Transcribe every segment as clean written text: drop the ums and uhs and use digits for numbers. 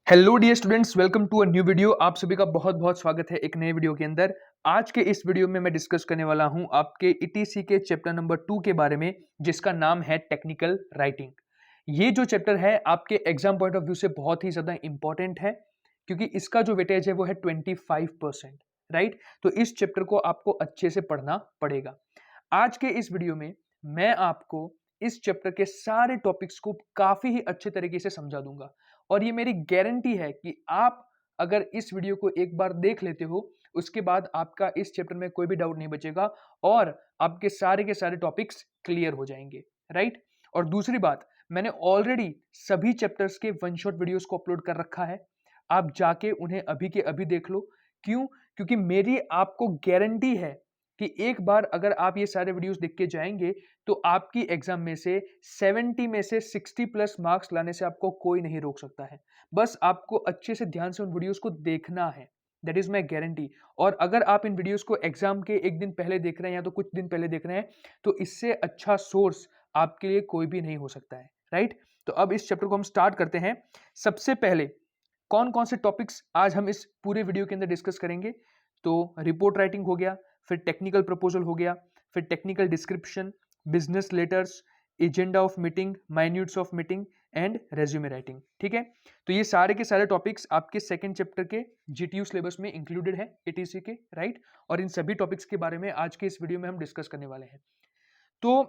Hello dear students, welcome to a new video. आप सभी का बहुत बहुत स्वागत है एक नए वीडियो के अंदर। आज के इस वीडियो में मैं डिस्कस करने वाला हूं आपके ईटीसी के चैप्टर नंबर 2 के बारे में, जिसका नाम है टेक्निकल राइटिंग। ये जो चैप्टर है आपके एग्जाम पॉइंट ऑफ व्यू से बहुत ही ज्यादा इंपॉर्टेंट है, क्योंकि इसका जो वेटेज है वो है 25%। राइट, तो इस चैप्टर को आपको अच्छे से पढ़ना पड़ेगा। आज के इस वीडियो में मैं आपको इस चैप्टर के सारे टॉपिक्स को काफी ही अच्छे तरीके से समझा दूंगा, और ये मेरी गारंटी है कि आप अगर इस वीडियो को एक बार देख लेते हो, उसके बाद आपका इस चैप्टर में कोई भी डाउट नहीं बचेगा और आपके सारे के सारे टॉपिक्स क्लियर हो जाएंगे। राइट, और दूसरी बात, मैंने ऑलरेडी सभी चैप्टर्स के वन शॉट वीडियोस को अपलोड कर रखा है। आप जाके उन्हें अभी के अभी देख लो। क्यों? क्योंकि मेरी आपको गारंटी है कि एक बार अगर आप ये सारे वीडियोस देख के जाएंगे तो आपकी एग्जाम में से 70 में से 60 प्लस मार्क्स लाने से आपको कोई नहीं रोक सकता है। बस आपको अच्छे से ध्यान से उन वीडियोस को देखना है। That is my guarantee. और अगर आप इन वीडियोस को एग्जाम के एक दिन पहले देख रहे हैं या तो कुछ दिन पहले देख रहे हैं, तो इससे अच्छा सोर्स आपके लिए कोई भी नहीं हो सकता है। राइट, तो अब इस चैप्टर को हम स्टार्ट करते हैं। सबसे पहले कौन कौन से टॉपिक्स आज हम इस पूरे वीडियो के अंदर डिस्कस करेंगे? तो रिपोर्ट राइटिंग हो गया, फिर टेक्निकल प्रपोजल हो गया, फिर technical description, business letters, agenda of meeting, minutes of meeting and resume writing. ठीक है, तो ये सारे के सारे टॉपिक्स आपके सेकंड चैप्टर के जीटीयू सिलेबस में इंक्लूडेड है, एटीसी के। राइट, और इन सभी टॉपिक्स के बारे में आज के इस वीडियो में हम डिस्कस करने वाले हैं। तो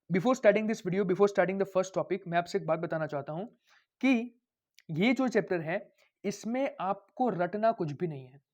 before starting this video, before starting the first topic, मैं आपसे एक बात बताना चाहता हूं कि ये जो चैप्टर है इसमें आपको रटना कुछ भी नहीं है।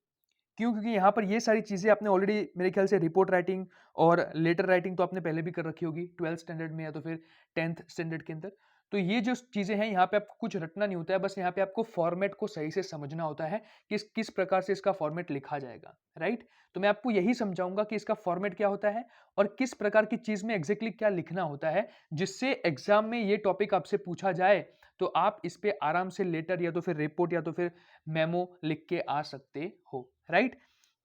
क्यों? क्योंकि यहाँ पर ये सारी चीजें आपने ऑलरेडी, मेरे ख्याल से रिपोर्ट राइटिंग और लेटर राइटिंग तो आपने पहले भी कर रखी होगी 12th स्टैंडर्ड में या तो फिर 10th स्टैंडर्ड के अंदर। तो ये जो चीजें हैं यहाँ पे आपको कुछ रटना नहीं होता है, बस यहाँ पे आपको फॉर्मेट को सही से समझना होता है कि किस प्रकार से इसका फॉर्मेट लिखा जाएगा। राइट, तो मैं आपको यही समझाऊंगा कि इसका फॉर्मेट क्या होता है और किस प्रकार की चीज में एग्जैक्टली क्या लिखना होता है, जिससे एग्जाम में ये टॉपिक आपसे पूछा जाए तो आप इस पे आराम से लेटर या तो फिर रिपोर्ट या तो फिर मेमो लिख के आ सकते हो। राइट,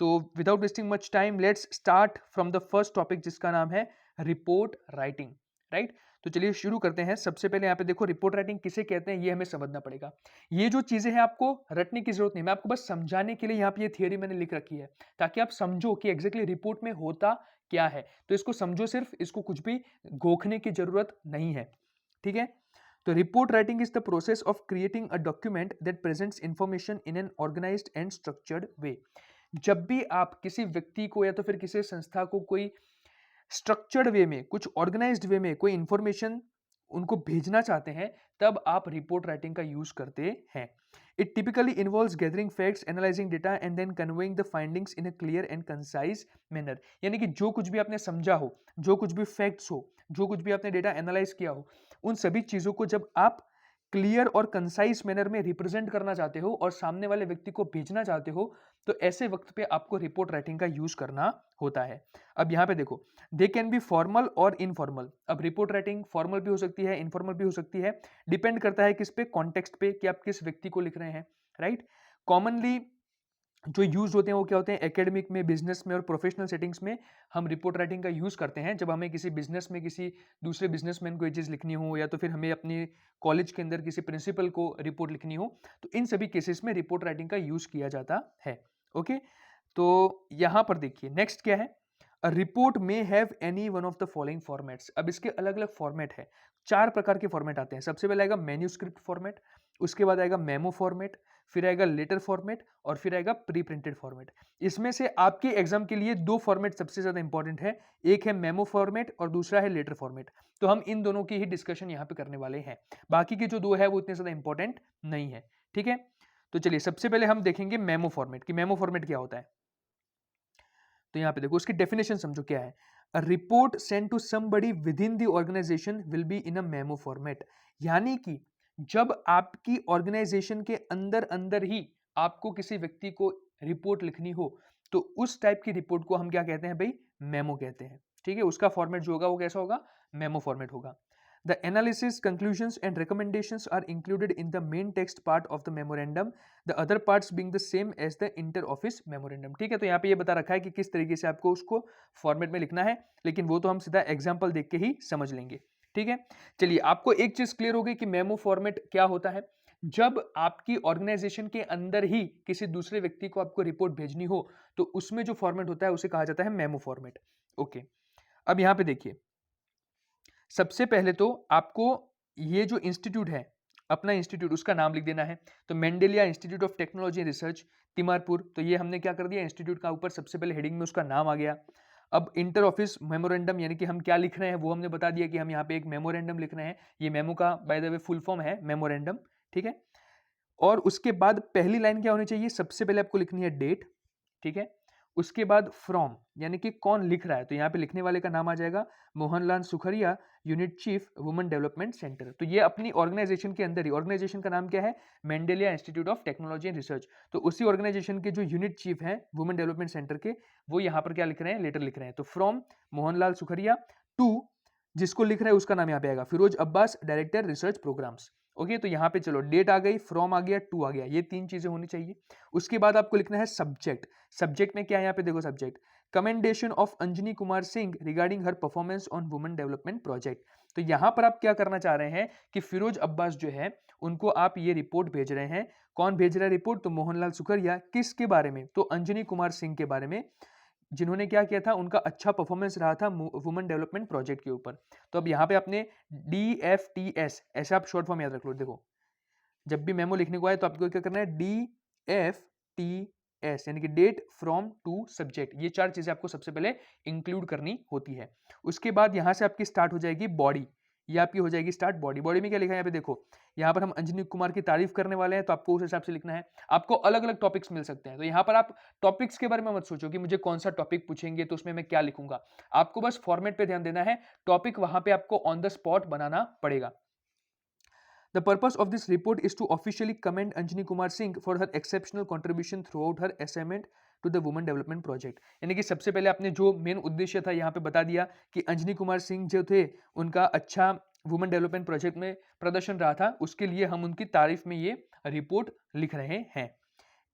तो without wasting much time let's start from the first topic, जिसका नाम है रिपोर्ट राइटिंग। राइट, तो चलिए शुरू करते हैं। सबसे पहले यहाँ पे देखो, रिपोर्ट राइटिंग किसे कहते हैं ये हमें समझना पड़ेगा। ये जो चीजें हैं आपको रटने की जरूरत नहीं, मैं आपको बस समझाने के लिए यहाँ पे ये थियरी मैंने लिख रखी है, ताकि आप समझो कि एग्जैक्टली रिपोर्ट में होता क्या है। तो इसको समझो सिर्फ, इसको कुछ भी गोखने की जरूरत नहीं है। ठीक है, तो report writing is the process of creating a document that presents information in an organised and structured way. जब भी आप किसी व्यक्ति को या तो फिर किसी संस्था को कोई स्ट्रक्चर्ड वे में, कुछ ऑर्गेनाइज्ड वे में कोई इंफॉर्मेशन उनको भेजना चाहते हैं, तब आप रिपोर्ट राइटिंग का यूज करते हैं। It typically involves gathering facts, analysing data and then conveying the findings in a clear and concise manner. यानी कि जो कुछ भी आपने समझा हो, जो कुछ भी फैक्ट्स हो, जो कुछ भी आपने डेटा एनालाइज किया हो, उन सभी चीजों को जब आप क्लियर और कंसाइज मैनर में रिप्रेजेंट करना चाहते हो और सामने वाले व्यक्ति को भेजना चाहते हो, तो ऐसे वक्त पे आपको रिपोर्ट राइटिंग का यूज करना होता है। अब यहाँ पे देखो, दे कैन बी फॉर्मल और इनफॉर्मल। अब रिपोर्ट राइटिंग फॉर्मल भी हो सकती है, इनफॉर्मल भी हो सकती है, डिपेंड करता है किस पे, कॉन्टेक्स्ट पे, कि आप किस व्यक्ति को लिख रहे हैं। राइट, कॉमनली जो यूज होते हैं वो क्या होते हैं? एकेडमिक में, बिजनेस में और प्रोफेशनल सेटिंग्स में हम रिपोर्ट राइटिंग का यूज करते हैं, जब हमें किसी बिजनेस में किसी दूसरे बिजनेसमैन को ये चीज लिखनी हो, या तो फिर हमें अपने कॉलेज के अंदर किसी प्रिंसिपल को रिपोर्ट लिखनी हो, तो इन सभी केसेस में रिपोर्ट राइटिंग का यूज किया जाता है। ओके, तो यहां पर देखिए नेक्स्ट क्या है। अ रिपोर्ट में have any one of the following formats. अब इसके अलग अलग फॉर्मेट है, चार प्रकार के फॉर्मेट आते हैं। सबसे पहले आएगा मैन्यूस्क्रिप्ट फॉर्मेट, उसके बाद आएगा मेमो फॉर्मेट, फिर आएगा लेटर फॉर्मेट और फिर आएगा प्री प्रिंटेड फॉर्मेट। इसमें से आपके एग्जाम के लिए दो फॉर्मेट सबसे ज्यादा इंपॉर्टेंट है, एक है मेमो फॉर्मेट और दूसरा है लेटर फॉर्मेट। तो हम इन दोनों की ही डिस्कशन यहाँ पे करने वाले हैं, बाकी के जो दो है वो इतने ज्यादा इंपॉर्टेंट नहीं है। ठीक है, तो चलिए सबसे पहले हम देखेंगे मेमो फॉर्मेट कि मेमो फॉर्मेट क्या होता है। तो यहां पे देखो, उसकी डेफिनेशन समझो क्या है। A report send to somebody within the organisation will be in a memo format. यानी कि जब आपकी ऑर्गेनाइजेशन के अंदर अंदर ही आपको किसी व्यक्ति को रिपोर्ट लिखनी हो, तो उस टाइप की रिपोर्ट को हम क्या कहते हैं भाई? मेमो कहते हैं। ठीक है, उसका फॉर्मेट जो होगा वो कैसा होगा? मेमो फॉर्मेट होगा। The analysis, conclusions, and recommendations are included in the main text part of the memorandum, the other parts being the same as the inter-office memorandum। ठीक है, तो यहाँ पे ये बता रखा है कि किस तरीके से आपको उसको फॉर्मेट में लिखना है, लेकिन वो तो हम सीधा एग्जाम्पल देख के ही समझ लेंगे। ठीक है, चलिए आपको एक चीज क्लियर हो गई कि मेमो फॉर्मेट क्या होता है। जब आपकी ऑर्गेनाइजेशन के अंदर ही किसी दूसरे व्यक्ति को आपको रिपोर्ट भेजनी हो तो उसमें जो फॉर्मेट होता है उसे कहा जाता है मेमो फॉर्मेट। ओके, अब यहां पे देखिए, सबसे पहले तो आपको ये जो इंस्टीट्यूट है, अपना इंस्टीट्यूट, उसका नाम लिख देना है। तो Mendelia institute of technology and research Timarpur, तो ये हमने क्या कर दिया, इंस्टीट्यूट का ऊपर सबसे पहले हेडिंग में उसका नाम आ गया। अब इंटर ऑफिस मेमोरेंडम, यानी कि हम क्या लिख रहे हैं वो हमने बता दिया कि हम यहाँ पे एक मेमोरेंडम लिख रहे हैं। ये मेमो का by the way full form है मेमोरेंडम, ठीक है। और उसके बाद पहली लाइन क्या होनी चाहिए, सबसे पहले आपको लिखनी है डेट, ठीक है। उसके बाद फ्रॉम, यानी कि कौन लिख रहा है, तो यहाँ पे लिखने वाले का नाम आ जाएगा Mohanlal Sukhariya, unit chief women development centre. तो ये अपनी ऑर्गेनाइजेशन के अंदर ही, ऑर्गेनाइजेशन का नाम क्या है, Mendelia institute of technology and research. तो उसी ऑर्गेनाइजेशन के जो यूनिट चीफ हैं वुमेन डेवलपमेंट सेंटर के, वो यहाँ पर क्या लिख रहे हैं, लेटर लिख रहे हैं। तो फ्रॉम मोहनलाल सुखरिया टू, जिसको लिख रहा है उसका नाम यहाँ पे आएगा Firoz Abbas, director research programmes. Okay, तो यहाँ पे चलो डेट आ गई, फ्रॉम आ गया, टू आ गया, ये तीन चीजें होनी चाहिए। उसके बाद आपको लिखना है सब्जेक्ट। सब्जेक्ट में क्या है, यहाँ पे देखो subject, commendation of Anjani Kumar Singh regarding her performance on women development project. तो यहाँ पर आप क्या करना चाह रहे हैं कि फिरोज अब्बास जो है उनको आप ये रिपोर्ट भेज रहे हैं। कौन भेज रहा है रिपोर्ट, तो मोहनलाल सुखरिया। किसके बारे में, तो अंजनी कुमार सिंह के बारे में, जिन्होंने क्या किया था, उनका अच्छा परफॉर्मेंस रहा था वुमेन डेवलपमेंट प्रोजेक्ट के ऊपर। तो अब यहाँ पे आपने DFTS ऐसे आप शॉर्ट फॉर्म याद रख लो। देखो, जब भी मेमो लिखने को आए तो आपको क्या करना है, DFTS, यानी कि डेट, फ्रॉम, टू, सब्जेक्ट। ये चार चीजें आपको सबसे पहले इंक्लूड करनी होती है। उसके बाद यहां से आपकी स्टार्ट हो जाएगी बॉडी, ये आपकी हो जाएगी स्टार्ट बॉडी। बॉडी में क्या लिखा है, यहाँ पे देखो, यहाँ पर हम अंजनी कुमार की तारीफ करने वाले हैं, तो आपको उस हिसाब से लिखना है। आपको अलग अलग टॉपिक्स मिल सकते हैं, तो यहाँ पर आप टॉपिक्स के बारे में मत सोचो कि मुझे कौन सा टॉपिक पूछेंगे तो उसमें मैं क्या लिखूंगा। आपको बस फॉर्मेट पे ध्यान देना है, टॉपिक वहां पे आपको ऑन द स्पॉट बनाना पड़ेगा। The purpose of this report is to officially commend Anjani Kumar Singh for her exceptional contribution throughout her assignment to the Women Development Project। यानी कि सबसे पहले आपने जो मेन उद्देश्य था यहाँ पे बता दिया कि अंजनी कुमार सिंह जो थे उनका अच्छा वुमेन डेवलपमेंट प्रोजेक्ट में प्रदर्शन रहा था, उसके लिए हम उनकी तारीफ में ये रिपोर्ट लिख रहे हैं।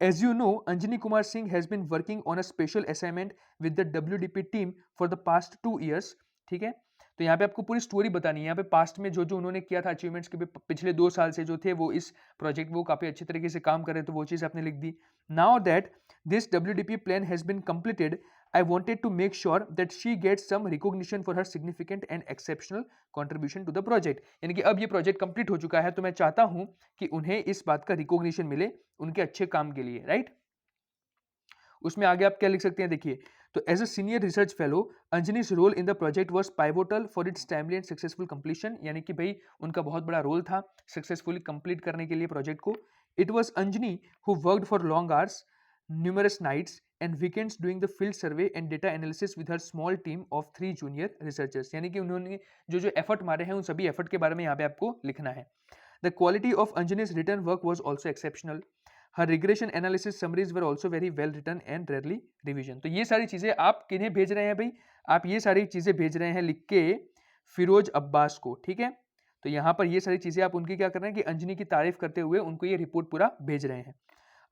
As you know, Anjani Kumar Singh has been working on a special assignment with the WDP team for the past 2 years। ठीक है, तो यहाँ पे आपको पूरी स्टोरी बतानी है। यहाँ पे पास्ट में जो जो उन्होंने किया था अचीवमेंट्स के पिछले 2 साल से जो थे वो इस प्रोजेक्ट वो काफी अच्छे तरीके से काम कर रहे, तो वो चीज आपने लिख दी। Now that this WDP plan has been completed, I wanted to make sure that she gets some recognition for her significant and exceptional contribution to the project। यानी कि अब ये प्रोजेक्ट कंप्लीट हो चुका है, तो मैं चाहता हूं कि उन्हें इस बात का रिकॉग्निशन मिले उनके अच्छे काम के लिए, राइट। उसमें आगे आप क्या लिख सकते हैं, देखिए, तो as a senior research fellow Anjani's role in the project was pivotal for its timely and successful completion. यानी कि भाई उनका बहुत बड़ा रोल था सक्सेसफुली कंप्लीट करने के लिए प्रोजेक्ट को। It was Anjani who worked for long hours, numerous nights and weekends doing the field survey and data analysis with her small team of 3 junior researchers। यानी कि उन्होंने जो जो एफर्ट मारे हैं उन सभी एफर्ट के बारे में यहाँ पे आपको लिखना है। The quality of Anjani's written work was also exceptional. Her regression analysis summaries were also very well written and rarely revision। तो ये सारी चीजें आप किन्हें भेज रहे हैं भाई, आप ये सारी चीजें भेज रहे हैं लिख के फिरोज अब्बास को, ठीक है। तो यहाँ पर ये सारी चीजें आप उनकी क्या कर रहे हैं कि अंजनी की तारीफ करते हुए उनको ये रिपोर्ट पूरा भेज रहे हैं।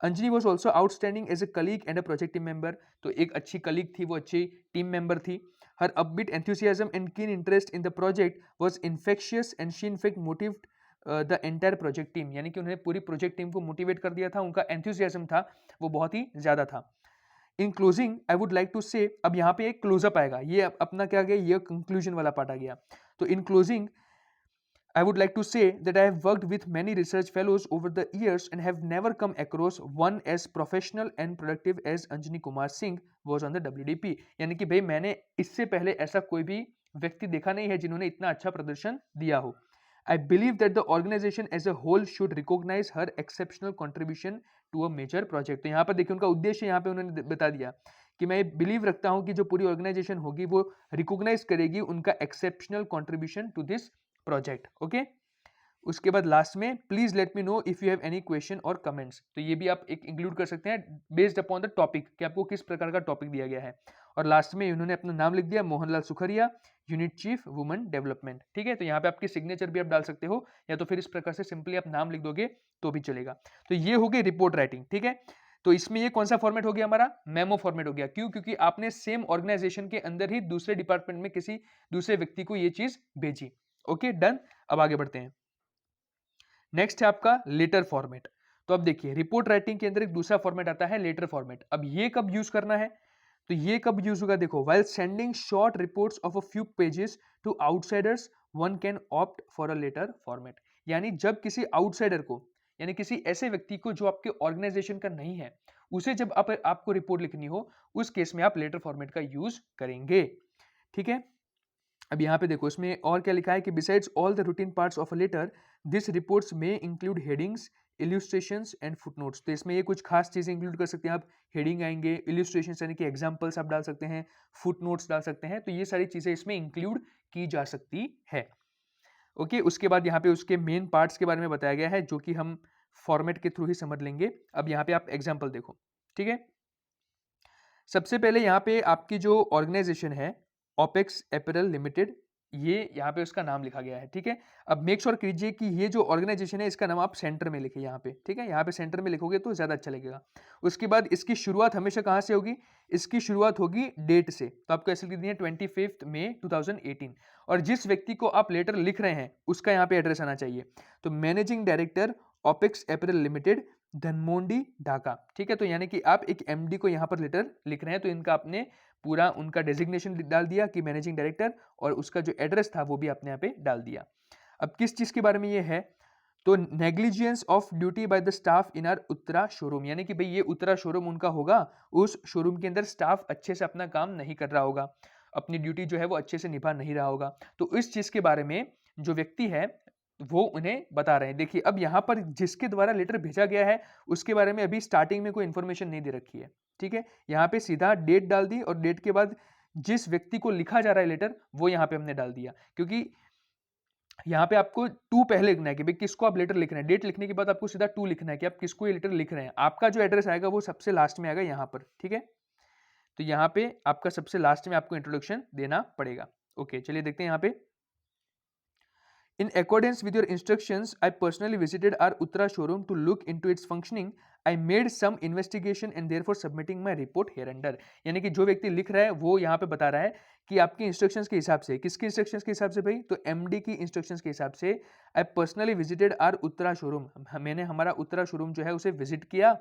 Anjani was also outstanding as a colleague and a project team member. तो एक अच्छी कलीग थी, वो अच्छी टीम मेंबर थी। Her upbeat enthusiasm and keen interest in the project was infectious and she in fact motivated the entire project team. यानी कि उन्होंने पूरी प्रोजेक्ट टीम को मोटिवेट कर दिया था, उनका एंथुसियाज्म था वो बहुत ही ज्यादा था। In closing I would like to say, अब यहाँ पे एक क्लोजअप आएगा, ये अपना क्या गया, ये कंक्लूजन वाला पार्ट आ गया। तो इन closing I would like to say that I have worked with many research fellows over the years and have never come across one as professional and productive as Anjani Kumar Singh was on the WDP। यानी कि भाई मैंने इससे पहले ऐसा कोई भी व्यक्ति देखा नहीं है जिन्होंने इतना अच्छा प्रदर्शन दिया हो। I believe that the organization as a whole should recognize her exceptional contribution to a major project। तो यहाँ पर देखिए उनका उद्देश्य यहाँ पे उन्होंने बता दिया कि मैं बिलीव रखता हूँ कि जो पूरी ऑर्गेनाइजेशन होगी वो रिकॉग्नाइज करेगी उनका exceptional contribution to this project. Okay, उसके बाद लास्ट में please let me know if you have any question और कमेंट्स। तो ये भी आप एक इंक्लूड कर सकते हैं बेस्ड अपॉन द टॉपिक कि आपको किस प्रकार का टॉपिक दिया गया है। और लास्ट में उन्होंने अपना नाम लिख दिया, Mohanlal Sukhariya, unit chief women development. ठीक है, तो यहाँ पे आपकी सिग्नेचर भी आप डाल सकते हो या तो फिर इस प्रकार से सिंपली आप नाम लिख दोगे तो भी चलेगा। तो ये हो गई रिपोर्ट राइटिंग। ठीक है, तो इसमें ये कौन सा फॉर्मेट हो गया हमारा, मेमो फॉर्मेट हो गया। क्यों, क्योंकि आपने सेम ऑर्गेनाइजेशन के अंदर ही दूसरे डिपार्टमेंट में किसी दूसरे व्यक्ति को ये चीज भेजी। ओके डन, अब आगे बढ़ते हैं। नेक्स्ट है आपका लेटर फॉर्मेट। तो अब देखिए रिपोर्ट राइटिंग के अंदर एक दूसरा फॉर्मेट आता है लेटर फॉर्मेट। अब ये कब यूज करना है, तो ये कब यूज होगा, देखो while sending short reports of a few pages to outsiders one can opt for a letter format. यानी जब किसी आउटसाइडर को, यानी किसी ऐसे व्यक्ति को जो आपके ऑर्गेनाइजेशन का नहीं है, उसे जब आपको रिपोर्ट लिखनी हो, उस केस में आप लेटर फॉर्मेट का यूज करेंगे। ठीक है, अब यहाँ पे देखो इसमें और क्या लिखा है कि besides all the routine parts of a letter this reports may include headings, illustrations and footnotes. तो इसमें ये कुछ खास चीजें इंक्लूड कर सकते हैं आप, हेडिंग आएंगे, इल्यूस्ट्रेशंस यानी कि एग्जांपल्स आप डाल सकते हैं, फुटनोट्स डाल सकते हैं, तो ये सारी चीजें इसमें इंक्लूड की जा सकती है। ओके, उसके बाद यहाँ पे उसके मेन पार्ट्स के बारे में बताया गया है जो कि हम फॉर्मेट के थ्रू ही समझ लेंगे। अब यहाँ पे आप एग्जाम्पल देखो। ठीक है, सबसे पहले यहाँ पे आपकी जो ऑर्गेनाइजेशन है ओपेक्स अपैरल लिमिटेड, ये यहाँ पे उसका नाम लिखा गया है। ठीक है, अब मेक श्योर कीजिए कि ये जो ऑर्गेनाइजेशन है इसका नाम आप सेंटर में लिखिए यहाँ पे। ठीक है, यहाँ पे सेंटर में लिखोगे तो ज्यादा अच्छा लगेगा। उसके बाद इसकी शुरुआत हमेशा कहाँ से होगी, इसकी शुरुआत होगी डेट से। तो आपको ऐसे लिख दिए 25 मई 2018, और जिस व्यक्ति को आप लेटर लिख रहे हैं उसका यहाँ पे एड्रेस आना चाहिए। तो managing director Opex apparel limited, Dhanmondi, Dhaka. ठीक है, तो यानी कि आप एक एमडी को यहाँ पर लेटर लिख रहे हैं, तो इनका आपने पूरा उनका डेजिग्नेशन डाल दिया कि मैनेजिंग डायरेक्टर, और उसका जो एड्रेस था वो भी आपने यहाँ पे डाल दिया। अब किस चीज के बारे में ये है, तो negligence of duty by the staff in our Uttara showroom, यानी कि भाई ये उत्तरा शोरूम उनका होगा, उस शोरूम के अंदर स्टाफ अच्छे से अपना काम नहीं कर रहा होगा, अपनी ड्यूटी जो है वो अच्छे से निभा नहीं रहा होगा। तो इस चीज के बारे में जो व्यक्ति है वो उन्हें बता रहे हैं। देखिए अब यहाँ पर जिसके द्वारा लेटर भेजा गया है उसके बारे में अभी स्टार्टिंग में कोई इंफॉर्मेशन नहीं दे रखी है। ठीक है, यहाँ पे सीधा डेट डाल दी, और डेट के बाद जिस व्यक्ति को लिखा जा रहा है लेटर वो यहाँ पे हमने डाल दिया, क्योंकि यहाँ पे आपको टू पहले लिखना है कि भाई किसको आप लेटर लिख रहे हैं। डेट लिखने के बाद आपको सीधा टू लिखना है कि आप किसको ये लेटर लिख रहे हैं। आपका जो एड्रेस आएगा वो सबसे लास्ट में आएगा यहाँ पर। ठीक है, तो यहाँ पे आपका सबसे लास्ट में आपको इंट्रोडक्शन देना पड़ेगा। ओके, चलिए देखते हैं यहाँ पे। In accordance with your instructions, I personally visited our Uttara showroom to look into its functioning. I made some investigation and therefore submitting my report hereunder. यानी कि जो व्यक्ति लिख रहा है वो यहाँ पे बता रहा है कि आपके इंस्ट्रक्शंस के हिसाब से, किसके इंस्ट्रक्शंस के हिसाब से भाई, तो एमडी की इंस्ट्रक्शंस के हिसाब से I personally visited our Uttara showroom, मैंने हमारा उत्तरा शोरूम जो है उसे विजिट किया,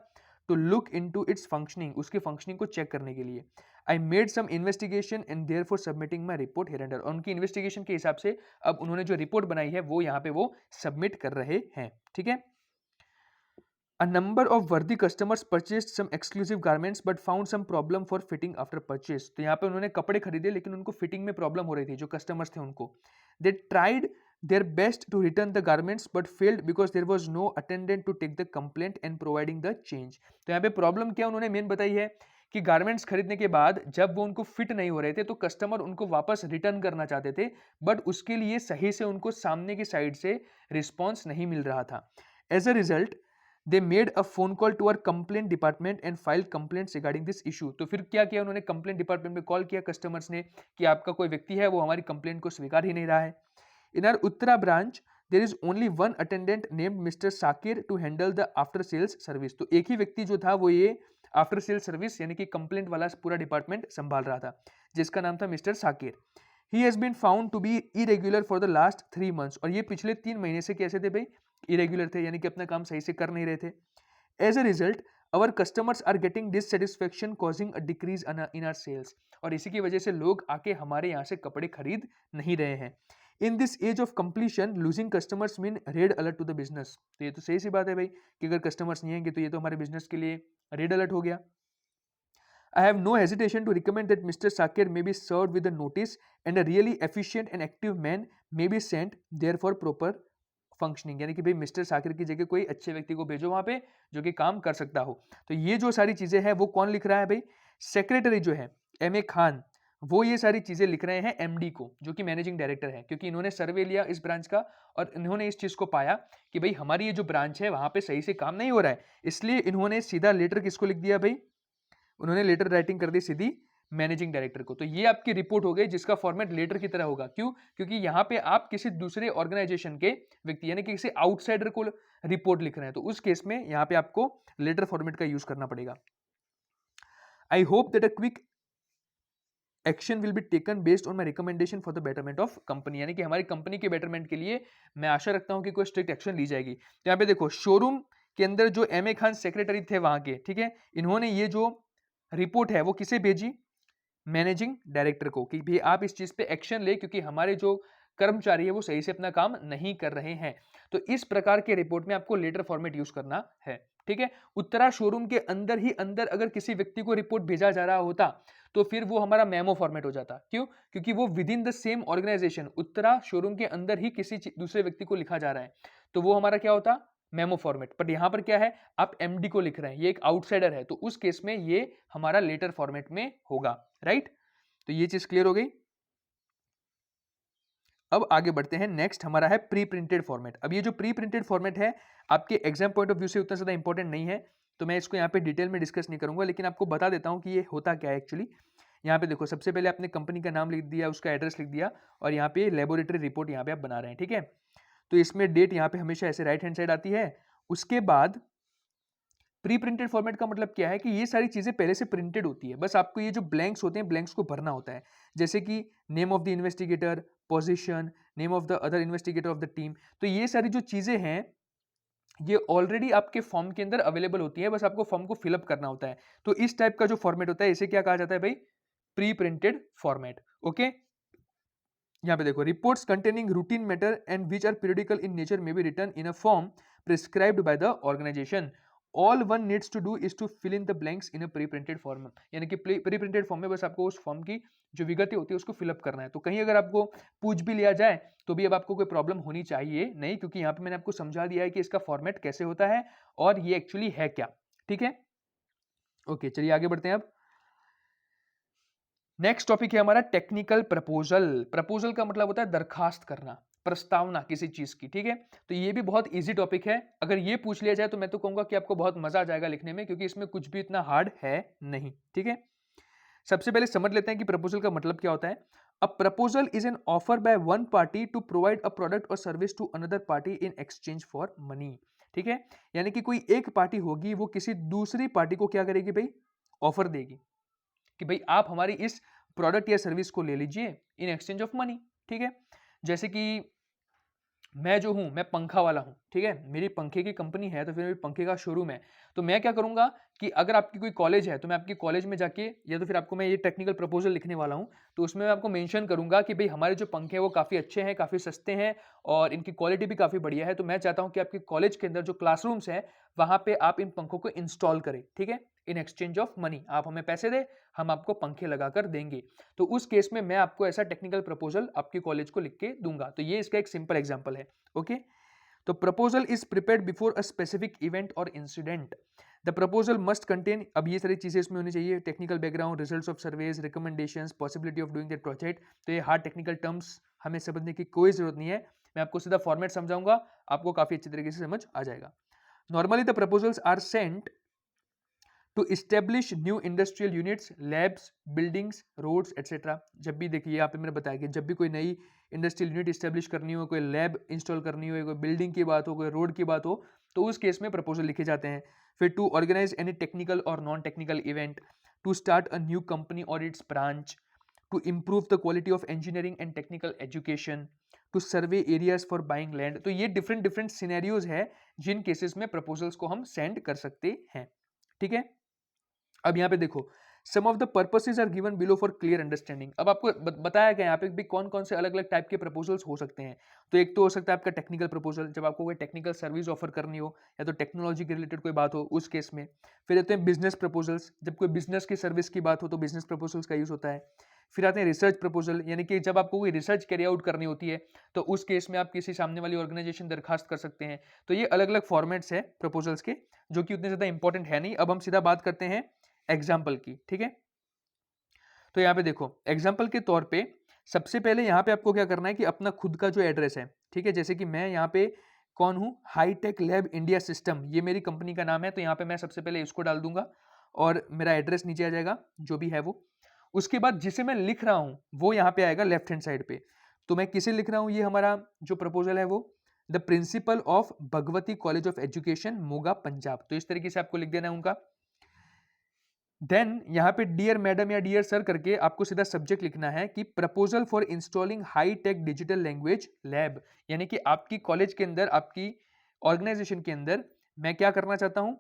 to look into its functioning, उसके फंक्शनिंग को चेक करने के लिए। I made some investigation and therefore submitting my report hereunder, और उनकी इन्वेस्टिगेशन के हिसाब से अब उन्होंने जो रिपोर्ट बनाई है वो यहाँ पे वो सबमिट कर रहे हैं। ठीक है, A number of worthy customers purchased some exclusive garments but found some problem for fitting after purchase. तो यहाँ पे उन्होंने कपड़े खरीदे लेकिन उनको फिटिंग में प्रॉब्लम हो रही थी, जो कस्टमर्स थे उनको। They tried their best to return the garments but failed because there was no attendant to take the complaint and providing the change. तो यहाँ पे प्रॉब्लम क्या उन्होंने मेन बताई है कि गारमेंट्स खरीदने के बाद जब वो उनको फिट नहीं हो रहे थे तो कस्टमर उनको वापस रिटर्न करना चाहते थे, बट उसके लिए सही से उनको सामने की साइड से रिस्पॉन्स नहीं मिल रहा था। As a result they made a phone call to our complaint department and file complaints regarding this issue. तो फिर क्या किया उन्होंने, कंप्लेंट डिपार्टमेंट में कॉल किया कस्टमर्स ने कि आपका कोई व्यक्ति है वो हमारी कंप्लेंट को स्वीकार ही नहीं रहा है। In our Uttara branch there is only one attendant named mister Sakir to handle the after sales service. तो एक ही व्यक्ति जो था वो ये आफ्टर सेल्स सर्विस यानी कि कंप्लेंट वाला पूरा डिपार्टमेंट संभाल रहा था, जिसका नाम था mister Sakir. He has been found to be irregular for the last 3 months, और ये पिछले 3 महीने से कैसे थे भाई, इरेग्युलर थे, यानी कि अपना काम सही से कर नहीं रहे थे। As a result our customers are getting dissatisfaction causing a decrease in our sales, और इसी की वजह से लोग आके हमारे यहाँ से कपड़े खरीद नहीं रहे हैं। In this age of completion losing customers mean red alert to the business. तो ये तो सही सी बात है भाई कि अगर कस्टमर्स नहीं आएंगे तो ये तो हमारे बिजनेस के लिए रेड अलर्ट हो गया। I have no hesitation to recommend that Mr. Sakir may be served with a notice and a really efficient and active man may be sent there for proper functioning, यानी कि भाई mister Sakir की जगह कोई अच्छे व्यक्ति को भेजो वहां पे जो कि काम कर सकता हो। तो ये जो सारी चीजें हैं वो कौन लिख रहा है भाई, सेक्रेटरी जो है एम ए खान, वो ये सारी चीजें लिख रहे हैं एमडी को जो कि मैनेजिंग डायरेक्टर है, क्योंकि इन्होंने सर्वे लिया इस ब्रांच का और इन्होंने इस चीज को पाया कि भाई हमारी ये जो ब्रांच है वहां पे सही से काम नहीं हो रहा है, इसलिए इन्होंने सीधा लेटर किसको लिख दिया भाई, उन्होंने लेटर राइटिंग कर दी सीधी मैनेजिंग डायरेक्टर को। तो ये आपकी रिपोर्ट हो गई जिसका फॉर्मेट लेटर की तरह होगा। क्यों, क्योंकि यहाँ पे आप किसी दूसरे ऑर्गेनाइजेशन के व्यक्ति यानी कि किसी आउटसाइडर को रिपोर्ट लिख रहे हैं, तो उस केस में यहाँ पे आपको लेटर फॉर्मेट का यूज करना पड़ेगा। I hope that a quick action will be taken based on my recommendation for the betterment of company, यानी कि हमारी कंपनी के बेटरमेंट के लिए मैं आशा रखता हूं कि कोई स्ट्रिक्ट एक्शन ली जाएगी। तो यहाँ पे देखो शोरूम के अंदर जो एम.ए. खान सेक्रेटरी थे वहां के, ठीक है, इन्होंने ये जो रिपोर्ट है वो किसे भेजी, मैनेजिंग डायरेक्टर को, कि भी आप इस चीज पे एक्शन ले क्योंकि हमारे जो कर्मचारी है वो सही से अपना काम नहीं कर रहे हैं। तो इस प्रकार के रिपोर्ट में आपको लेटर फॉर्मेट यूज करना है, ठीक है। उत्तरा शोरूम के अंदर ही अंदर अगर किसी व्यक्ति को रिपोर्ट भेजा जा रहा होता तो फिर वो हमारा मेमो फॉर्मेट हो जाता। क्यों? क्योंकि वो within the same organisation Uttara showroom के अंदर ही किसी दूसरे व्यक्ति को लिखा जा रहा है, तो वो हमारा क्या होता, मेमो फॉर्मेट। पर यहां पर क्या है, आप एमडी को लिख रहे हैं, ये एक आउटसाइडर है, तो उस केस में ये हमारा लेटर फॉर्मेट में होगा, राइट। तो ये चीज क्लियर हो गई। अब आगे बढ़ते हैं, नेक्स्ट हमारा है प्री प्रिंटेड फॉर्मेट। अब ये जो प्री प्रिंटेड फॉर्मेट है आपके एग्जाम पॉइंट ऑफ व्यू से उतना ज्यादा इंपॉर्टेंट नहीं है, तो मैं इसको यहाँ पे डिटेल में डिस्कस नहीं करूंगा, लेकिन आपको बता देता हूँ कि ये होता क्या है एक्चुअली। यहाँ पे देखो, सबसे पहले आपने कंपनी का नाम लिख दिया, उसका एड्रेस लिख दिया, और यहाँ पे लेबोरेटरी रिपोर्ट यहाँ पे आप बना रहे हैं, ठीक है। तो इसमें डेट यहाँ पे हमेशा ऐसे राइट हैंड साइड आती है। उसके बाद प्री प्रिंटेड फॉर्मेट का मतलब क्या है कि ये सारी चीजें पहले से प्रिंटेड होती है, बस आपको ये जो ब्लैंक्स होते हैं ब्लैंक्स को भरना होता है। जैसे कि name of the investigator, position, name of the other investigator of the team, तो ये सारी जो चीजें हैं ये ऑलरेडी आपके फॉर्म के अंदर अवेलेबल होती है, बस आपको फॉर्म को फिलअप करना होता है। तो इस टाइप का जो फॉर्मेट होता है इसे क्या कहा जाता है भाई, प्री प्रिंटेड फॉर्मेट। ओके, यहाँ पे देखो, reports containing routine matter and which are periodical in nature may be written in a form prescribed by the organisation. All one needs to do is to fill in the blanks in a pre printed form, यानी कि pre printed form में बस आपको उस form की जो विगतें होती है उसको फिलअप करना है। तो कहीं अगर आपको पूछ भी लिया जाए तो भी अब आपको कोई प्रॉब्लम होनी चाहिए नहीं, क्योंकि यहाँ पे मैंने आपको समझा दिया है कि इसका फॉर्मेट कैसे होता है और ये एक्चुअली है क्या, ठीक है। ओके, चलिए आगे बढ़ते हैं। अब नेक्स्ट टॉपिक है हमारा टेक्निकल प्रपोजल। प्रपोजल का मतलब होता है दरखास्त करना, प्रस्तावना किसी चीज की, ठीक है। तो ये भी बहुत इजी टॉपिक है, अगर ये पूछ लिया जाए तो मैं तो कहूंगा कि आपको बहुत मजा आ जाएगा लिखने में, क्योंकि इसमें कुछ भी इतना हार्ड है नहीं, ठीक है। सबसे पहले समझ लेते हैं कि प्रपोजल का मतलब क्या होता है। A proposal is an offer by one party to provide a product और service to another party in exchange for money, ठीक है। यानी कि कोई एक पार्टी होगी वो किसी दूसरी पार्टी को क्या करेगी भाई, ऑफर देगी कि भाई आप हमारी इस प्रोडक्ट या सर्विस को ले लीजिए इन एक्सचेंज ऑफ मनी, ठीक है। जैसे कि मैं जो हूं, मैं पंखा वाला हूं, ठीक है, मेरी पंखे की कंपनी है तो फिर मेरी पंखे का शोरूम है, तो मैं क्या करूंगा कि अगर आपकी कोई कॉलेज है तो मैं आपकी कॉलेज में जाके, या तो फिर आपको मैं ये टेक्निकल प्रपोजल लिखने वाला हूं, तो उसमें मैं आपको मेंशन करूंगा कि भाई हमारे जो पंखे हैं वो काफी अच्छे हैं, काफी सस्ते हैं और इनकी क्वालिटी भी काफी बढ़िया है, तो मैं चाहता हूं कि आपके कॉलेज के अंदर जो क्लासरूम्स हैं वहां पे आप इन पंखों को इंस्टॉल करें, ठीक है, इन एक्सचेंज ऑफ मनी। आप हमें पैसे दे, हम आपको पंखे लगाकर देंगे। तो उस केस में मैं आपको ऐसा टेक्निकल प्रपोजल आपके कॉलेज को लिख के दूंगा। तो ये इसका एक सिंपल एग्जांपल है। ओके, तो proposal is prepared before a specific event और incident. The proposal must contain, अब ये सारी चीजें इसमें होनी चाहिए, technical background, results of surveys, recommendations, possibility of doing that project. तो ये हार्ड टेक्निकल टर्म्स हमें समझने की कोई जरूरत नहीं है, मैं आपको सीधा फॉर्मेट समझाऊंगा, आपको काफी अच्छी तरीके से समझ आ जाएगा। Normally the proposals are sent to establish new industrial units, labs, buildings, roads etcetera. जब भी देखिए यहाँ पे मैंने बताया कि जब भी कोई नई इंडस्ट्रियल यूनिट इस्टेब्लिश करनी हो, कोई लैब इंस्टॉल करनी हो, कोई बिल्डिंग की बात हो, कोई रोड की बात हो, तो उस केस में प्रपोजल लिखे जाते हैं। फिर टू ऑर्गेनाइज एनी टेक्निकल और non technical event, to start a new company और its branch, to improve the quality of engineering and technical education, to survey areas for buying land. तो ये different different scenarios है जिन cases में proposals को हम send कर सकते हैं, ठीक है। अब यहाँ पे देखो, some of the purposes are given below for clear understanding. अब आपको बताया गया यहाँ पे भी कौन कौन से अलग अलग टाइप के प्रपोजल्स हो सकते हैं। तो एक तो हो सकता है आपका टेक्निकल प्रपोजल, जब आपको कोई टेक्निकल सर्विस ऑफर करनी हो या तो टेक्नोलॉजी के रिलेटेड कोई बात हो उस केस में। फिर आते हैं बिजनेस प्रपोजल्स, जब कोई बिजनेस की सर्विस की बात हो तो बिजनेस प्रपोजल्स का यूज होता है। फिर आते हैं रिसर्च प्रपोजल, यानी कि जब आपको कोई रिसर्च कैरी आउट करनी होती है तो उस केस में आप किसी सामने वाली ऑर्गेनाइजेशन दरखास्त कर सकते हैं। तो ये अलग अलग फॉर्मेट्स है प्रपोजल्स के, जो कि उतने ज्यादा इंपॉर्टेंट है नहीं। अब हम सीधा बात करते हैं एग्जाम्पल की, ठीक है। तो यहाँ पे देखो, एग्जाम्पल के तौर पे सबसे पहले यहाँ पे आपको क्या करना है कि अपना खुद का जो एड्रेस है, ठीक है, जैसे कि मैं यहाँ पे कौन हूँ, हाईटेक लैब इंडिया सिस्टम, ये मेरी कंपनी का नाम है, तो यहाँ पे मैं सबसे पहले इसको डाल दूंगा और मेरा एड्रेस नीचे आ जाएगा जो भी है वो। उसके बाद जिसे मैं लिख रहा हूँ वो यहाँ पे आएगा लेफ्ट हैंड साइड पे। तो मैं किसे लिख रहा हूँ, ये हमारा जो प्रपोजल है वो the principle of Bhagwati college of education Moga Punjab. तो इस तरीके से आपको लिख देना है उनका। देन यहाँ पे डियर मैडम या डियर सर करके आपको सीधा सब्जेक्ट लिखना है कि proposal for installing high tech digital language lab, यानी कि आपकी कॉलेज के अंदर, आपकी ऑर्गेनाइजेशन के अंदर मैं क्या करना चाहता हूँ,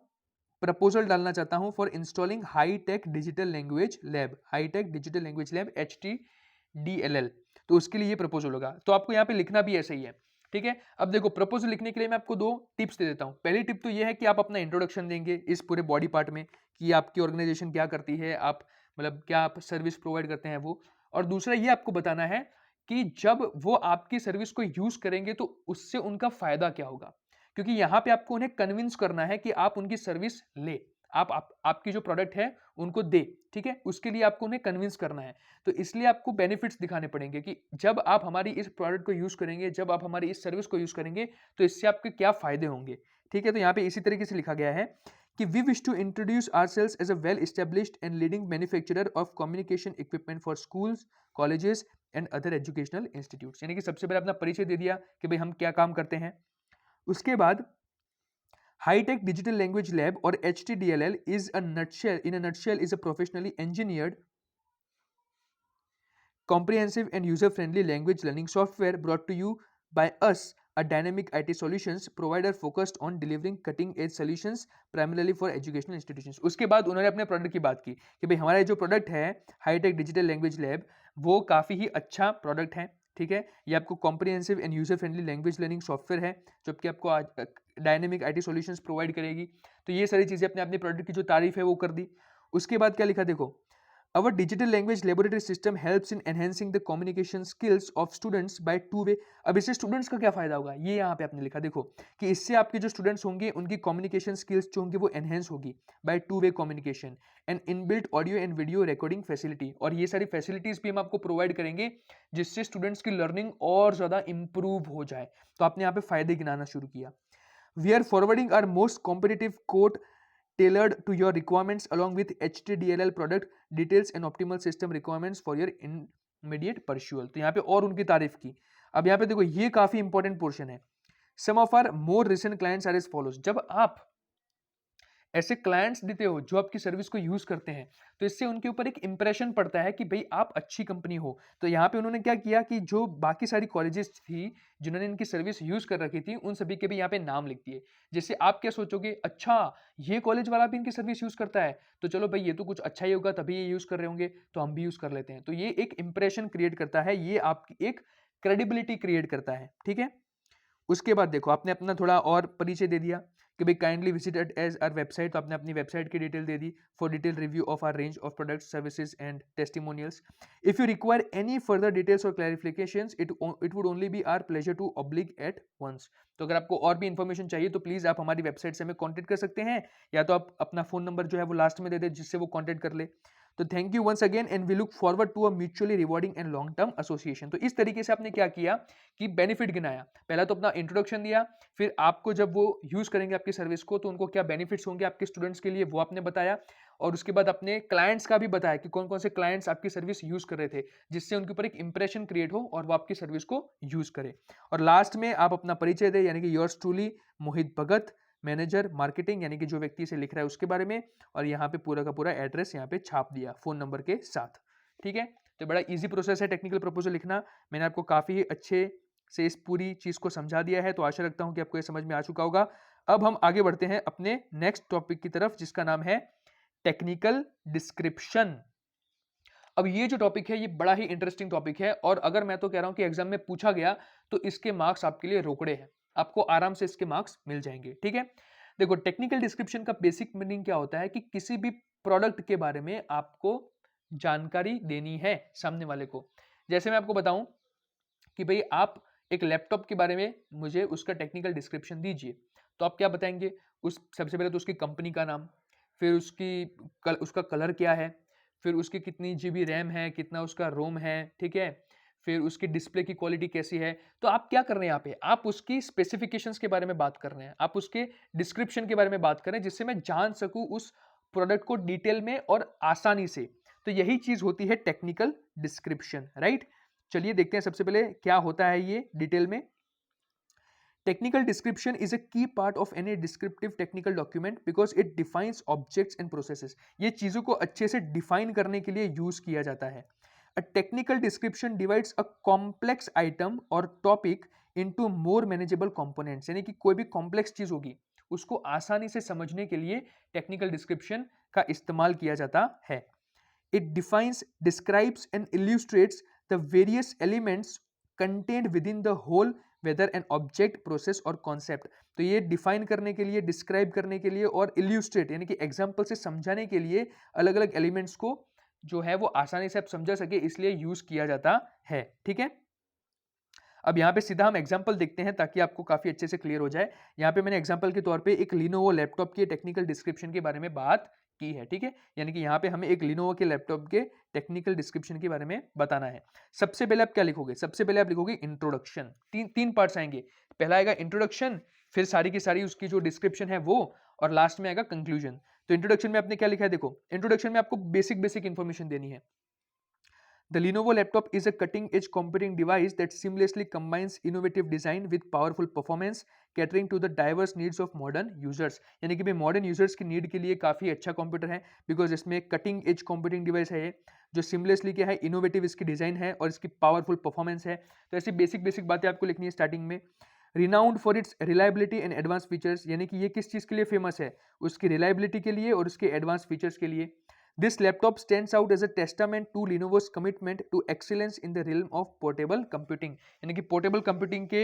प्रपोजल डालना चाहता हूँ for installing high tech digital language lab, high tech digital language lab HTDLL। तो उसके लिए ये प्रपोजल होगा, तो आपको यहाँ पे लिखना भी ऐसा ही है, ठीक है। अब देखो प्रपोजल लिखने के लिए मैं आपको 2 टिप्स दे देता हूँ। पहली टिप तो ये है कि आप अपना इंट्रोडक्शन देंगे इस पूरे बॉडी पार्ट में कि आपकी ऑर्गेनाइजेशन क्या करती है, आप मतलब क्या आप सर्विस प्रोवाइड करते हैं वो। और दूसरा ये आपको बताना है कि जब वो आपकी सर्विस को यूज करेंगे तो उससे उनका फायदा क्या होगा, क्योंकि यहाँ पे आपको उन्हें कन्विंस करना है कि आप उनकी सर्विस ले, आपकी जो प्रोडक्ट है उनको दे, ठीक है। उसके लिए आपको उन्हें कन्विंस करना है, तो इसलिए आपको बेनिफिट्स दिखाने पड़ेंगे कि जब आप हमारी इस प्रोडक्ट को यूज करेंगे, जब आप हमारी इस सर्विस को यूज करेंगे तो इससे आपके क्या फायदे होंगे, ठीक है। तो यहाँ पे इसी तरीके से लिखा गया है कि we wish to introduce ourselves as a well established and leading manufacturer of communication equipment for schools, colleges and other educational institutes, यानी कि सबसे पहले अपना परिचय दे दिया कि भाई हम क्या काम करते हैं। उसके बाद High-Tech Digital Language Lab or HTDLL is a nutshell, in a nutshell is a professionally engineered, comprehensive and user-friendly language learning software brought to you by us, a dynamic IT solutions provider focused on delivering cutting-edge solutions primarily for educational institutions। उसके बाद उन्होंने अपने product की बात की कि भाई हमारा जो प्रोडक्ट है हाईटेक डिजिटल लैंग्वेज लैब वो काफ़ी ही अच्छा प्रोडक्ट है, ठीक है। ये आपको comprehensive and user friendly language learning software है जो कि आपको आज डायनेमिक IT सॉल्यूशंस प्रोवाइड करेगी। तो ये सारी चीज़ें अपने अपने प्रोडक्ट की जो तारीफ है वो कर दी। उसके बाद क्या लिखा देखो, Our digital language laboratory system helps in enhancing the communication skills of students by two way। अब इससे स्टूडेंट्स का क्या फायदा होगा, ये यहाँ पे आपने लिखा देखो कि इससे आपके जो स्टूडेंट्स होंगे उनकी कम्युनिकेशन स्किल्स जो होंगे वो एनहेंस होगी by two way communication and inbuilt audio and video recording facility. और ये सारी फैसिलिटीज भी हम आपको प्रोवाइड करेंगे जिससे स्टूडेंट्स की लर्निंग और ज़्यादा इंप्रूव हो जाए। तो आपने यहाँ पे फायदे गिनाना शुरू किया। We are forwarding our most competitive quote tailored to your requirements along with HTDLL product details and optimal system requirements for your immediate pursuit। तो यहाँ पे और उनकी तारीफ की। अब यहाँ पे देखो ये काफी इंपॉर्टेंट पोर्शन है। Some of our more recent clients are as follows। जब आप ऐसे क्लाइंट्स देते हो जो आपकी सर्विस को यूज करते हैं तो इससे उनके ऊपर एक इंप्रेशन पड़ता है कि भाई आप अच्छी कंपनी हो। तो यहाँ पे उन्होंने क्या किया कि जो बाकी सारी कॉलेजेस थी जिन्होंने इनकी सर्विस यूज कर रखी थी उन सभी के भी यहाँ पे नाम लिख दिए, जिससे आप क्या सोचोगे, अच्छा ये कॉलेज वाला भी इनकी सर्विस यूज करता है तो चलो भाई ये तो कुछ अच्छा ही होगा तभी ये यूज कर रहे होंगे तो हम भी यूज कर लेते हैं। तो ये एक इंप्रेशन क्रिएट करता है, ये आपकी एक क्रेडिबिलिटी क्रिएट करता है, ठीक है। उसके बाद देखो आपने अपना थोड़ा और परिचय दे दिया कि भाई kindly visited as our website, तो आपने अपनी वेबसाइट की डिटेल दे दी for detail review of our range of products services and testimonials. If you require any further details और clarifications it would only be our pleasure to oblige at once. तो अगर आपको और भी इन्फॉर्मेशन चाहिए तो प्लीज आप हमारी वेबसाइट से हमें कॉन्टेक्ट कर सकते हैं, या तो आप अपना फोन नंबर जो है वो लास्ट में दे दे जिससे वो कॉन्टेक्ट कर ले। तो thank you once again and we look forward to a mutually rewarding and long term association. तो इस तरीके से आपने क्या किया कि बेनिफिट गिनाया, पहला तो अपना इंट्रोडक्शन दिया, फिर आपको जब वो यूज करेंगे आपकी सर्विस को तो उनको क्या बेनिफिट्स होंगे आपके स्टूडेंट्स के लिए वो आपने बताया, और उसके बाद अपने क्लाइंट्स का भी बताया कि कौन कौन से क्लाइंट्स आपकी सर्विस यूज कर रहे थे जिससे उनके ऊपर एक इंप्रेशन क्रिएट हो और वो आपकी सर्विस को यूज करे। और लास्ट में आप अपना परिचय दे, यानी कि योर्स ट्रूली मोहित भगत, मैनेजर मार्केटिंग, यानी कि जो व्यक्ति से लिख रहा है उसके बारे में, और यहाँ पे पूरा का पूरा एड्रेस यहाँ पे छाप दिया फोन नंबर के साथ, ठीक है। तो बड़ा इजी प्रोसेस है टेक्निकल प्रपोजल लिखना। मैंने आपको काफी अच्छे से इस पूरी चीज को समझा दिया है, तो आशा रखता हूं कि आपको ये समझ में आ चुका होगा। अब हम आगे बढ़ते हैं अपने नेक्स्ट टॉपिक की तरफ जिसका नाम है टेक्निकल डिस्क्रिप्शन। अब ये जो टॉपिक है ये बड़ा ही इंटरेस्टिंग टॉपिक है, और अगर मैं तो कह रहा हूं कि एग्जाम में पूछा गया तो इसके मार्क्स आपके लिए रोकड़े हैं, आपको आराम से इसके मार्क्स मिल जाएंगे, ठीक है। देखो टेक्निकल डिस्क्रिप्शन का बेसिक मीनिंग क्या होता है कि किसी भी प्रोडक्ट के बारे में आपको जानकारी देनी है सामने वाले को। जैसे मैं आपको बताऊं कि भाई आप एक लैपटॉप के बारे में मुझे उसका टेक्निकल डिस्क्रिप्शन दीजिए, तो आप क्या बताएंगे, उस सबसे पहले तो उसकी कंपनी का नाम, फिर उसका कलर क्या है, फिर उसकी कितनी GB रैम है, कितना उसका रोम है, ठीक है, फिर उसकी डिस्प्ले की क्वालिटी कैसी है। तो आप क्या कर रहे हैं यहाँ पे, आप उसकी स्पेसिफिकेशंस के बारे में बात कर रहे हैं, आप उसके डिस्क्रिप्शन के बारे में बात कर रहे हैं जिससे मैं जान सकूं उस प्रोडक्ट को डिटेल में और आसानी से। तो यही चीज होती है टेक्निकल डिस्क्रिप्शन, राइट। चलिए देखते हैं सबसे पहले क्या होता है ये डिटेल में। Technical description is a key part of any descriptive technical document because it defines objects and processes. ये चीज़ों को अच्छे से define करने के लिए use किया जाता है. A technical description divides a complex item or topic into more manageable components. यानी कि कोई भी complex चीज़ होगी उसको आसानी से समझने के लिए technical description का इस्तेमाल किया जाता है. It defines, describes and illustrates the various elements contained within the whole, whether an object, process और concept. तो ये डिफाइन करने के लिए, डिस्क्राइब करने के लिए और इल्यूस्ट्रेट यानी कि एग्जाम्पल से समझाने के लिए अलग अलग एलिमेंट्स को जो है वो आसानी से आप समझा सके इसलिए यूज किया जाता है. ठीक है, अब यहाँ पे सीधा हम एग्जाम्पल देखते हैं ताकि आपको काफी अच्छे से क्लियर हो जाए. यहाँ पे मैंने एग्जाम्पल के तौर पे एक लिनोवो लैपटॉप के टेक्निकल डिस्क्रिप्शन के बारे में बात की है. ठीक है, यानी कि यहाँ पे हमें एक लिनोवो के लैपटॉप के टेक्निकल डिस्क्रिप्शन के बारे में बताना है. सबसे पहले आप क्या लिखोगे? सबसे पहले आप लिखोगे इंट्रोडक्शन. तीन पार्ट्स आएंगे. पहला आएगा इंट्रोडक्शन, फिर सारी की सारी उसकी जो डिस्क्रिप्शन है वो, और लास्ट में आएगा कंक्लूजन. तो इंट्रोडक्शन में आपने क्या लिखा है? देखो, इंट्रोडक्शन में आपको बेसिक इन्फॉर्मेशन देनी है. The Lenovo laptop is a cutting-edge computing device that seamlessly combines innovative design with powerful performance, catering to the diverse needs of modern users. यानी कि भाई मॉडर्न यूजर्स की नीड के लिए काफ़ी अच्छा कंप्यूटर है, बिकॉज इसमें कटिंग एज कंप्यूटिंग डिवाइस है जो सीमलेसली क्या है, इनोवेटिव इसकी डिज़ाइन है और इसकी पावरफुल परफॉर्मेंस है. तो ऐसी बेसिक बातें आपको लिखनी है स्टार्टिंग में. Renowned for its reliability and advance features, यानी कि ये किस चीज़ के लिए फेमस है? उसकी रिलायबिलिटी के लिए और उसके एडवांस फीचर्स के लिए. This laptop stands out as a testament to Lenovo's commitment to excellence in the realm of portable computing. यानी कि पोर्टेबल कंप्यूटिंग के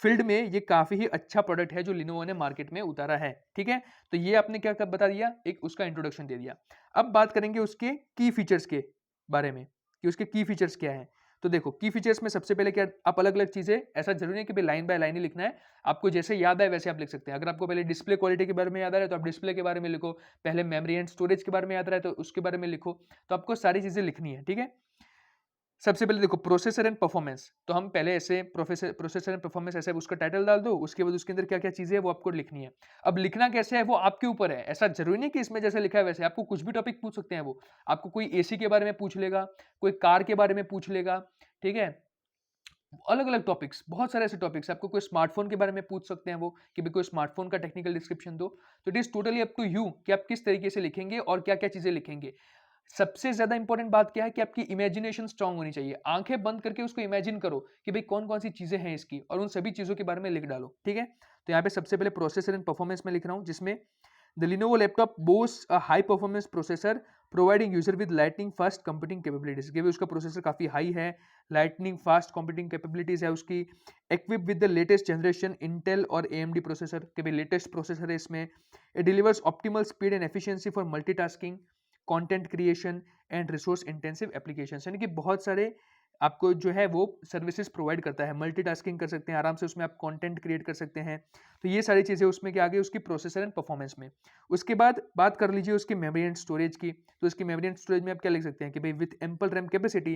फील्ड में ये काफी ही अच्छा प्रोडक्ट है जो लिनोवो ने मार्केट में उतारा है. ठीक है, तो ये आपने क्या बता दिया, एक उसका इंट्रोडक्शन दे दिया. अब बात करेंगे उसके की फीचर्स के बारे में कि उसके की फीचर्स क्या है. तो देखो, की फीचर्स में सबसे पहले क्या, आप अलग अलग चीजें, ऐसा जरूरी नहीं कि भाई लाइन बाय लाइन ही लिखना है, आपको जैसे याद आए वैसे आप लिख सकते हैं. अगर आपको पहले डिस्प्ले क्वालिटी के बारे में याद आ रहा है तो आप डिस्प्ले के बारे में लिखो, पहले मेमोरी एंड स्टोरेज के बारे में याद आ रहा है तो उसके बारे में लिखो. तो आपको सारी चीजें लिखनी है. ठीक है, सबसे पहले देखो प्रोसेसर एंड परफॉर्मेंस. तो हम पहले ऐसे प्रोसेसर एंड परफॉर्मेंस ऐसे उसका टाइटल डाल दो, उसके बाद उसके अंदर क्या क्या चीजें है वो आपको लिखनी है. अब लिखना कैसे है वो आपके ऊपर है, ऐसा जरूरी नहीं कि इसमें जैसे लिखा है वैसे. आपको कुछ भी टॉपिक पूछ सकते हैं वो, आपको कोई एसी के बारे में पूछ लेगा, कोई कार के बारे में पूछ लेगा. ठीक है, अलग अलग टॉपिक्स, बहुत सारे ऐसे टॉपिक्स. आपको कोई स्मार्टफोन के बारे में पूछ सकते हैं वो कि भाई कोई स्मार्टफोन का टेक्निकल डिस्क्रिप्शन दो. तो it is totally up to you कि आप किस तरीके से लिखेंगे और क्या क्या चीजें लिखेंगे. सबसे ज्यादा इंपॉर्टेंट बात क्या है कि आपकी इमेजिनेशन स्ट्रांग होनी चाहिए. आंखें बंद करके उसको इमेजिन करो कि भाई कौन कौन सी चीजें हैं इसकी, और उन सभी चीजों के बारे में लिख डालो. ठीक है, तो यहाँ पे सबसे पहले प्रोसेसर एंड परफॉर्मेंस में लिख रहा हूँ, जिसमें The Lenovo laptop boasts a high performance processor providing user with lightning fast computing capabilities. कि उसका प्रोसेसर काफी हाई है, lightning fast computing capabilities है उसकी, equipped with the latest generation Intel और AMD प्रोसेसर के भी लेटेस्ट प्रोसेसर है इसमें. It delivers optimal speed and efficiency for multitasking, content creation and resource intensive applications. यानी कि बहुत सारे आपको जो है वो सर्विसेज प्रोवाइड करता है. मल्टीटास्किंग कर सकते हैं आराम से उसमें, आप कंटेंट क्रिएट कर सकते हैं. तो ये सारी चीज़ें उसमें क्या आ गई उसकी प्रोसेसर एंड परफॉर्मेंस में. उसके बाद बात कर लीजिए उसकी मेमोरी एंड स्टोरेज की. तो इसकी मेमोरी एंड स्टोरेज में आप क्या लिख सकते हैं कि भाई with ample RAM capacity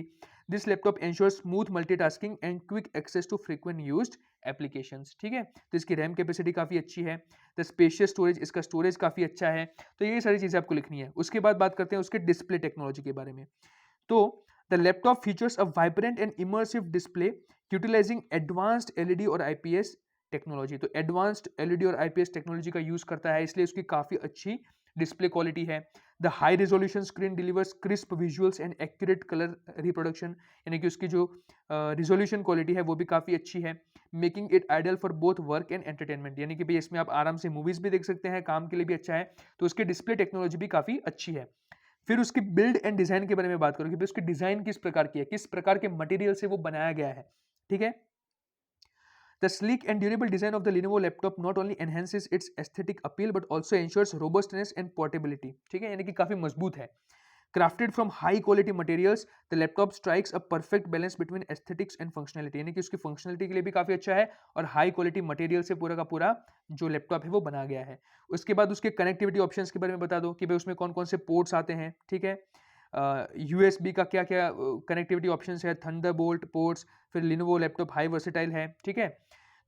this laptop ensures smooth multitasking and quick access to frequent used applications. ठीक है, तो इसकी रैम कैपेसिटी काफ़ी अच्छी है. द स्पेशियस स्टोरेज, इसका स्टोरेज काफ़ी अच्छा है. तो ये सारी चीज़ें आपको लिखनी है. उसके बाद बात करते हैं उसके डिस्प्ले टेक्नोलॉजी के बारे में. तो the laptop features a vibrant and immersive display utilizing advanced LED और IPS टेक्नोलॉजी. तो एडवांस्ड LED और IPS टेक्नोलॉजी का यूज करता है, इसलिए उसकी काफी अच्छी डिस्प्ले क्वालिटी है. The high resolution screen delivers crisp visuals and accurate colour reproduction. यानी कि उसकी जो रिजोल्यूशन क्वालिटी है वो भी काफी अच्छी है, making it ideal for both work and entertainment. यानी कि भाई इसमें आप आराम से मूवीज भी देख सकते हैं, काम के लिए भी अच्छा है. तो उसकी डिस्प्ले टेक्नोलॉजी भी काफी अच्छी है. फिर उसकी बिल्ड एंड डिजाइन के बारे में बात करो कि उसकी डिजाइन किस प्रकार की है, किस प्रकार के मटेरियल से वो बनाया गया है. ठीक है, The sleek and durable design of the Lenovo laptop not only enhances its aesthetic appeal but also ensures robustness and portability. ठीक है, यानी कि काफी मजबूत है. Crafted from high quality materials, the laptop strikes a perfect balance between aesthetics and functionality. यानी कि उसकी functionality के लिए भी काफी अच्छा है और high quality material से पूरा का पूरा जो लैपटॉप है वो बना गया है. उसके बाद उसके कनेक्टिविटी ऑप्शंस के बारे में बता दो कि भाई उसमें कौन कौन से पोर्ट्स आते हैं. ठीक है, USB का क्या क्या कनेक्टिविटी ऑप्शंस है, थंडरबोल्ट पोर्ट्स, फिर Lenovo लैपटॉप हाई वर्सेटाइल है. ठीक है,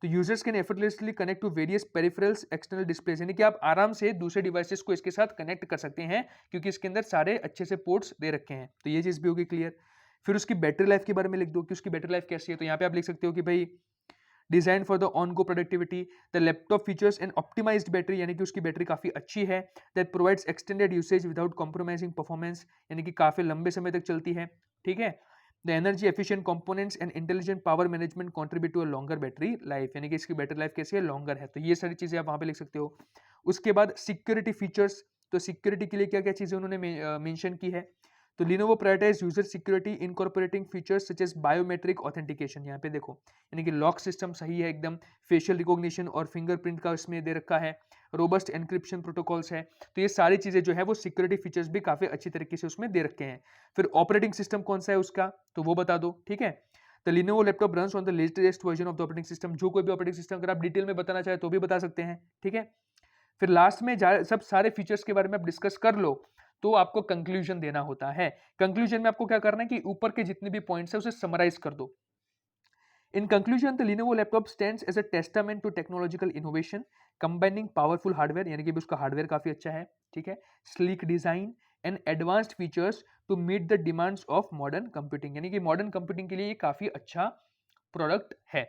तो users can effortlessly connect to various peripherals external displays. यानी कि आप आराम से दूसरे डिवाइसेस को इसके साथ कनेक्ट कर सकते हैं क्योंकि इसके अंदर सारे अच्छे से पोर्ट्स दे रखे हैं. तो ये चीज़ भी होगी क्लियर. फिर उसकी बैटरी लाइफ के बारे में लिख दो कि उसकी बैटरी लाइफ कैसी है. तो यहाँ पे आप लिख सकते हो कि भाई design for the on go productivity. The laptop features an optimised battery, यानी कि उसकी बैटरी काफी अच्छी है। That provides extended usage without compromising performance, यानी कि काफी लंबे समय तक चलती है, ठीक है। The energy efficient components and intelligent power management contribute to a longer battery life, यानी कि इसकी बैटरी लाइफ कैसी है, लॉन्गर है। तो ये सारी चीजें आप वहां पे लिख सकते हो। उसके बाद सिक्योरिटी फीचर्स, तो सिक्योरिटी के लिए क्या क्या चीजें उन्होंने मेंशन की है। तो Lenovo prioritise user security incorporating features such as biometric authentication, यहाँ पे देखो यानी कि लॉक सिस्टम सही है एकदम, फेशियल रिकॉग्निशन और फिंगरप्रिंट का इसमें दे रखा है, रोबस्ट एनक्रिप्शन प्रोटोकॉल्स है। तो ये सारी चीजें जो है वो सिक्योरिटी फीचर्स भी काफी अच्छी तरीके से उसमें दे रखे हैं। फिर ऑपरेटिंग सिस्टम कौन सा है उसका, तो वो बता दो, ठीक है। The Lenovo laptop runs on the latest version of the operating system, जो कोई भी ऑपरेटिंग सिस्टम अगर आप डिटेल में बताना चाहे तो भी बता सकते हैं, ठीक है। फिर लास्ट में सब सारे फीचर्स के बारे में आप डिस्कस कर लो तो आपको कंक्लूजन देना होता है। कंक्लूजन में आपको क्या करना है कि ऊपर के जितने भी पॉइंट्स है उसे समराइज कर दो। In conclusion, the Lenovo laptop stands as a testament to technological innovation, combining powerful hardware, यानी कि भी उसका हार्डवेयर काफी अच्छा है, ठीक है, sleek design and advanced features to meet the demands of modern computing, यानी कि मॉडर्न कंप्यूटिंग के लिए ये काफी अच्छा प्रोडक्ट है।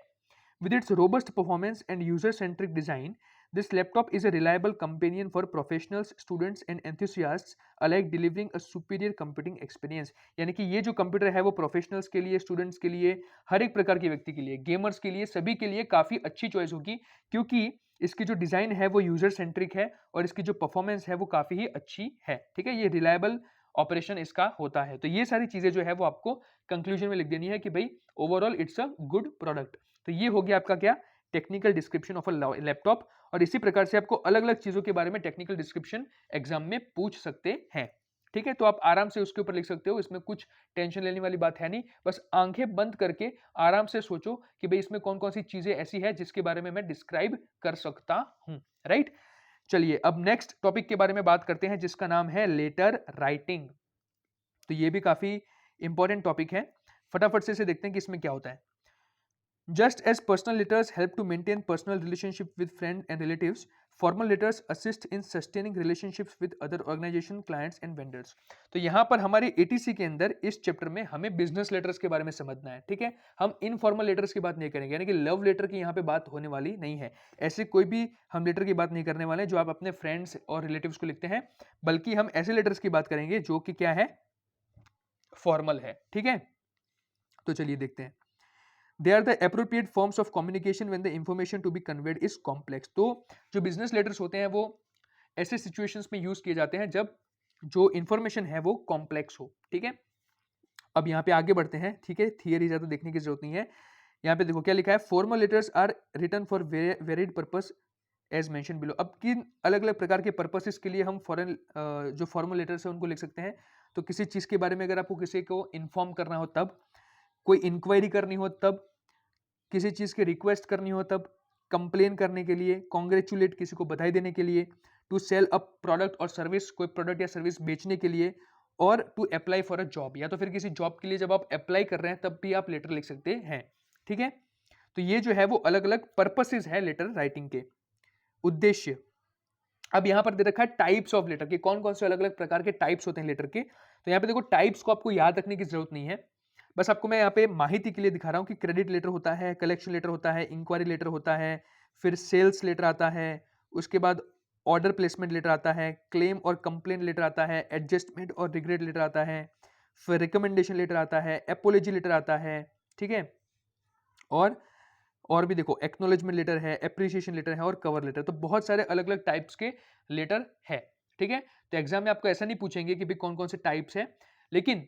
With its robust performance and user-centric design, this laptop is a reliable companion for professionals, students, and enthusiasts alike, delivering a superior computing experience. यानी कि ये जो कंप्यूटर है वो प्रोफेशनल्स के लिए, स्टूडेंट्स के लिए, हर एक प्रकार के व्यक्ति के लिए, गेमर्स के लिए, सभी के लिए काफी अच्छी चॉइस होगी, क्योंकि इसकी जो डिजाइन है वो यूजर सेंट्रिक है और इसकी जो परफॉर्मेंस है वो काफी ही अच्छी है, ठीक है। ये रिलायबल ऑपरेशन इसका होता है। तो ये सारी चीजें जो है वो आपको कंक्लूजन में लिख देनी है कि भाई overall it's a good product. तो ये हो गया आपका क्या, technical description of a laptop. और इसी प्रकार से आपको अलग अलग चीजों के बारे में टेक्निकल डिस्क्रिप्शन एग्जाम में पूछ सकते हैं, ठीक है। तो आप आराम से उसके ऊपर लिख सकते हो, इसमें कुछ टेंशन लेने वाली बात है नहीं, बस आंखें बंद करके आराम से सोचो कि भाई इसमें कौन कौन सी चीजें ऐसी है जिसके बारे में मैं डिस्क्राइब कर सकता हूं, राइट। चलिए अब नेक्स्ट टॉपिक के बारे में बात करते हैं जिसका नाम है लेटर राइटिंग। तो ये भी काफी इंपॉर्टेंट टॉपिक है, फटाफट से इसे देखते हैं कि इसमें क्या होता है। Just as personal letters help to maintain personal relationship with friends and relatives, formal letters assist in sustaining relationships with other organization, clients and vendors. तो यहाँ पर हमारे ATC के अंदर इस चैप्टर में हमें बिजनेस लेटर्स के बारे में समझना है, ठीक है। हम इनफॉर्मल लेटर्स की बात नहीं करेंगे, यानी कि लव लेटर की यहाँ पे बात होने वाली नहीं है। ऐसे कोई भी हम लेटर की बात नहीं करने वाले जो आप अपने फ्रेंड्स और रिलेटिव्स को लिखते हैं, बल्कि हम ऐसे लेटर्स की बात करेंगे जो कि क्या है, फॉर्मल है, ठीक है। तो चलिए देखते हैं। They are the appropriate forms of communication when the information to be conveyed is complex. तो जो बिजनेस लेटर्स होते हैं वो ऐसे सिचुएशंस में यूज किए जाते हैं जब जो इंफॉर्मेशन है वो कॉम्प्लेक्स हो, ठीक है। अब यहाँ पे आगे बढ़ते हैं, ठीक है, थियरी ज्यादा देखने की जरूरत नहीं है। यहाँ पे देखो क्या लिखा है, formal letters are written for varied purpose as mention below. अब किन अलग अलग प्रकार के पर्पसेस के लिए हम फॉरेन जो फॉर्मल लेटर्स है उनको लिख सकते हैं। तो किसी चीज के बारे में अगर आपको किसी को इन्फॉर्म करना हो तब, कोई इंक्वायरी करनी हो तब, किसी चीज की रिक्वेस्ट करनी हो तब, कंप्लेन करने के लिए, कॉन्ग्रेचुलेट किसी को बधाई देने के लिए, टू सेल अ प्रोडक्ट और सर्विस, कोई प्रोडक्ट या सर्विस बेचने के लिए, और to apply for a job, या तो फिर किसी जॉब के लिए जब आप अप्लाई कर रहे हैं तब भी आप लेटर लिख सकते हैं, ठीक है। तो ये जो है वो अलग अलग पर्पसेस है लेटर राइटिंग के, उद्देश्य। अब यहां पर दे रखा है टाइप्स ऑफ लेटर के, कौन कौन से अलग अलग प्रकार के टाइप्स होते हैं लेटर के। तो यहाँ पे देखो टाइप्स को आपको याद रखने की जरूरत नहीं है, बस आपको मैं यहाँ पे माहिती के लिए दिखा रहा हूँ कि क्रेडिट लेटर होता है, कलेक्शन लेटर होता है, इंक्वायरी लेटर होता है, फिर सेल्स लेटर आता है, उसके बाद ऑर्डर प्लेसमेंट लेटर आता है, क्लेम और कंप्लेन लेटर आता है, एडजस्टमेंट और रिग्रेट लेटर आता है, फिर रिकमेंडेशन लेटर आता है, एपोलॉजी लेटर आता है, ठीक है। और भी देखो एक्नॉलेजमेंट लेटर है, एप्रिसिएशन लेटर है और कवर लेटर। तो बहुत सारे अलग अलग टाइप्स के लेटर है, ठीक है। तो एग्जाम में आपको ऐसा नहीं पूछेंगे कि भाई कौन कौन से टाइप्स है, लेकिन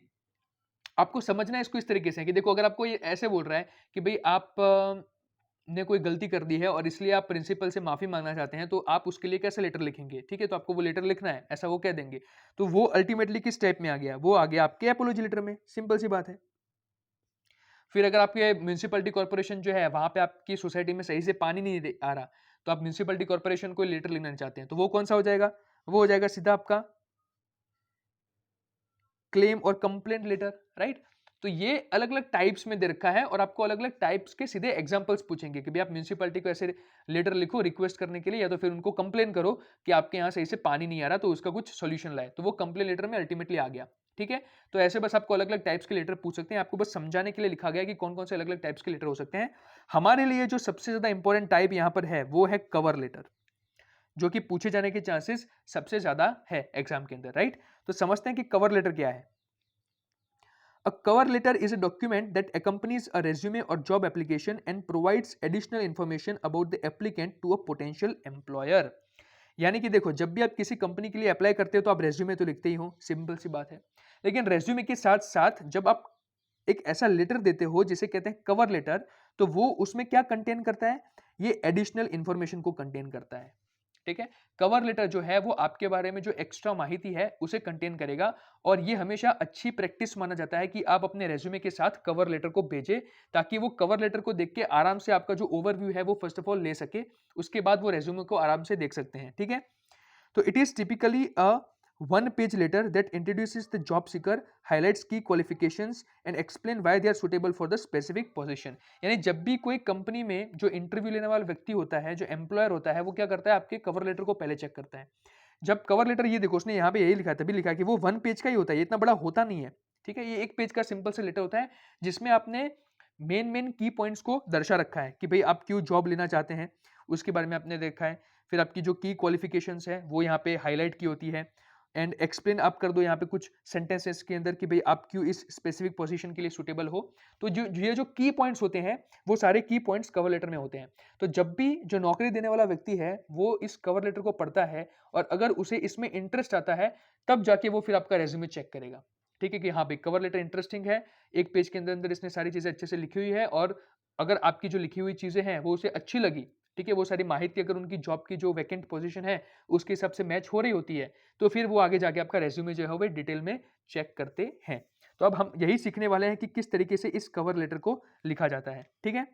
आपको समझना है इसको इस तरीके से कि देखो अगर आपको ये ऐसे बोल रहा है कि भाई आप ने कोई गलती कर दी है और इसलिए आप प्रिंसिपल से माफी मांगना चाहते हैं, तो आप उसके लिए कैसे लेटर लिखेंगे, ठीक है। तो आपको वो लेटर लिखना है, ऐसा वो कह देंगे। तो वो अल्टीमेटली किस टाइप में आ गया, वो आ गया आपके एपोलॉजी लेटर में, सिंपल सी बात है। फिर अगर आपके म्यूनिसिपैलिटी कॉर्पोरेशन जो है वहां पे आपकी सोसाइटी में सही से पानी नहीं आ रहा, तो आप म्यूनिसिपैलिटी कॉर्पोरेशन को लेटर लिखना चाहते हैं, तो वो कौन सा हो जाएगा, वो हो जाएगा सीधा आपका क्लेम और कंप्लेंट लेटर, राइट। तो ये अलग अलग टाइप्स में दे रखा है और आपको अलग अलग टाइप्स के सीधे एग्जांपल्स पूछेंगे कि भाई आप म्यूनिसिपैलिटी को ऐसे लेटर लिखो रिक्वेस्ट करने के लिए, या तो फिर उनको कंप्लेन करो कि आपके यहाँ सही से पानी नहीं आ रहा, तो उसका कुछ सोल्यूशन लाए। तो वो कंप्लेन लेटर में अल्टीमेटली आ गया, ठीक है। तो ऐसे बस आपको अलग अलग टाइप्स के लेटर पूछ सकते हैं, आपको बस समझाने के लिए लिखा गया है कि कौन कौन से अलग अलग टाइप्स के लेटर हो सकते हैं। हमारे लिए जो सबसे ज्यादा इंपॉर्टेंट टाइप यहाँ पर है वो है कवर लेटर, जो कि पूछे जाने के चांसेस सबसे ज्यादा है एग्जाम के अंदर, राइट। तो समझते हैं कि कवर लेटर क्या है। A cover letter is a document that accompanies a resume or job application and provides additional information about the applicant to a potential employer। यानी कि देखो, जब भी आप किसी कंपनी के लिए अप्लाई करते हो तो आप रेज्यूमे तो लिखते ही हो, सिंपल सी बात है। लेकिन रेज्यूमे के साथ साथ जब आप एक ऐसा लेटर देते हो जिसे कहते हैं कवर लेटर, तो वो उसमें क्या कंटेन करता है, ये एडिशनल इंफॉर्मेशन को कंटेन करता है, ठीक है। कवर लेटर जो है वो आपके बारे में जो एक्स्ट्रा माहिती है उसे कंटेन करेगा, और ये हमेशा अच्छी प्रैक्टिस माना जाता है कि आप अपने रेज्यूमे के साथ कवर लेटर को भेजें, ताकि वो कवर लेटर को देख के आराम से आपका जो ओवरव्यू है वो फर्स्ट ऑफ ऑल ले सके, उसके बाद वो रेज्यूमे को आराम से देख सकते हैं, ठीक है। तो it is typically a one page letter that introduces the job seeker, highlights key qualifications and explain why they are suitable for the specific position। यानी जब भी कोई कंपनी में जो इंटरव्यू लेने वाला व्यक्ति होता है, जो एम्प्लॉयर होता है, वो क्या करता है, आपके कवर लेटर को पहले चेक करता है। जब कवर लेटर, ये देखो उसने यहाँ पे यही लिखा है, तभी लिखा है कि वो 1 पेज का ही होता है, ये इतना बड़ा होता नहीं है, ठीक है। ये 1 पेज का सिंपल से लेटर होता है जिसमें आपने मेन की पॉइंट्स को दर्शा रखा है कि भाई आप क्यों जॉब लेना चाहते हैं, उसके बारे में आपने देखा है। फिर आपकी जो की क्वालिफिकेशंस है वो यहाँ पे हाईलाइट की होती है, एंड एक्सप्लेन आप कर दो यहाँ पे कुछ सेंटेंसेस के अंदर कि भाई आप क्यों इस स्पेसिफिक पोजीशन के लिए सुटेबल हो। तो जो की पॉइंट्स होते हैं वो सारे की पॉइंट्स कवर लेटर में होते हैं। तो जब भी जो नौकरी देने वाला व्यक्ति है वो इस कवर लेटर को पढ़ता है और अगर उसे इसमें इंटरेस्ट आता है, तब जाके वो फिर आपका रेज्यूमे चेक करेगा, ठीक है, कि हाँ भाई कवर लेटर इंटरेस्टिंग है, 1 पेज के अंदर अंदर इसने सारी चीजें अच्छे से लिखी हुई है, और अगर आपकी जो लिखी हुई चीजें हैं वो उसे अच्छी लगी, ठीक है, वो सारी माहिती अगर उनकी जॉब की जो वैकेंट पोजीशन है उसके हिसाब से मैच हो रही होती है, तो फिर वो आगे जाके आपका रेज्यूमे जो है वो डिटेल में चेक करते हैं। तो अब हम यही सीखने वाले हैं कि किस तरीके से इस कवर लेटर को लिखा जाता है, ठीक है।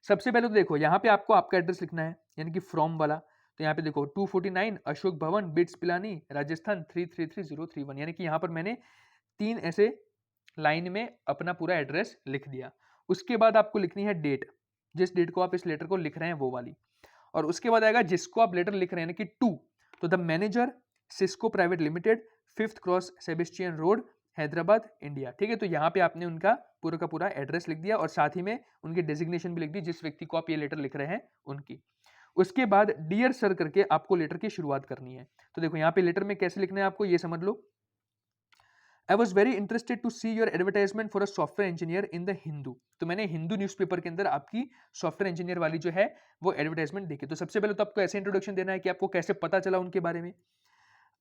सबसे पहले तो देखो यहाँ पे आपको आपका एड्रेस लिखना है, यानी कि फ्रॉम वाला। तो यहाँ पे देखो 249 अशोक भवन, बिट्स पिलानी, राजस्थान 333031, यानी कि यहाँ पर मैंने 3 ऐसे लाइन में अपना पूरा एड्रेस लिख दिया। उसके बाद आपको लिखनी है डेट, जिस डेट को आप इस लेटर को लिख रहे हैं वो वाली, और उसके बाद आएगा जिसको आप लेटर लिख रहे हैं, यानी कि टू, तो the manager, Cisco private limited, 5th cross Sebastian road, Hyderabad, India, ठीक है। तो यहाँ पे आपने उनका पूरा का पूरा एड्रेस लिख दिया और साथ ही में उनकी डेजिग्नेशन भी लिख दी, जिस व्यक्ति को आप ये लेटर लिख रहे हैं उनकी। उसके बाद डियर सर करके आपको लेटर की शुरुआत करनी है। तो देखो यहाँ पे लेटर में कैसे लिखना है आपको ये समझ लो। I was very interested to see your advertisement for a software engineer in the Hindu. तो मैंने हिंदू न्यूज़पेपर के अंदर आपकी सॉफ्टवेयर इंजीनियर वाली जो है वो एडवर्टाइजमेंट देखी। तो सबसे पहले तो आपको ऐसे इंट्रोडक्शन देना है कि आपको कैसे पता चला उनके बारे में।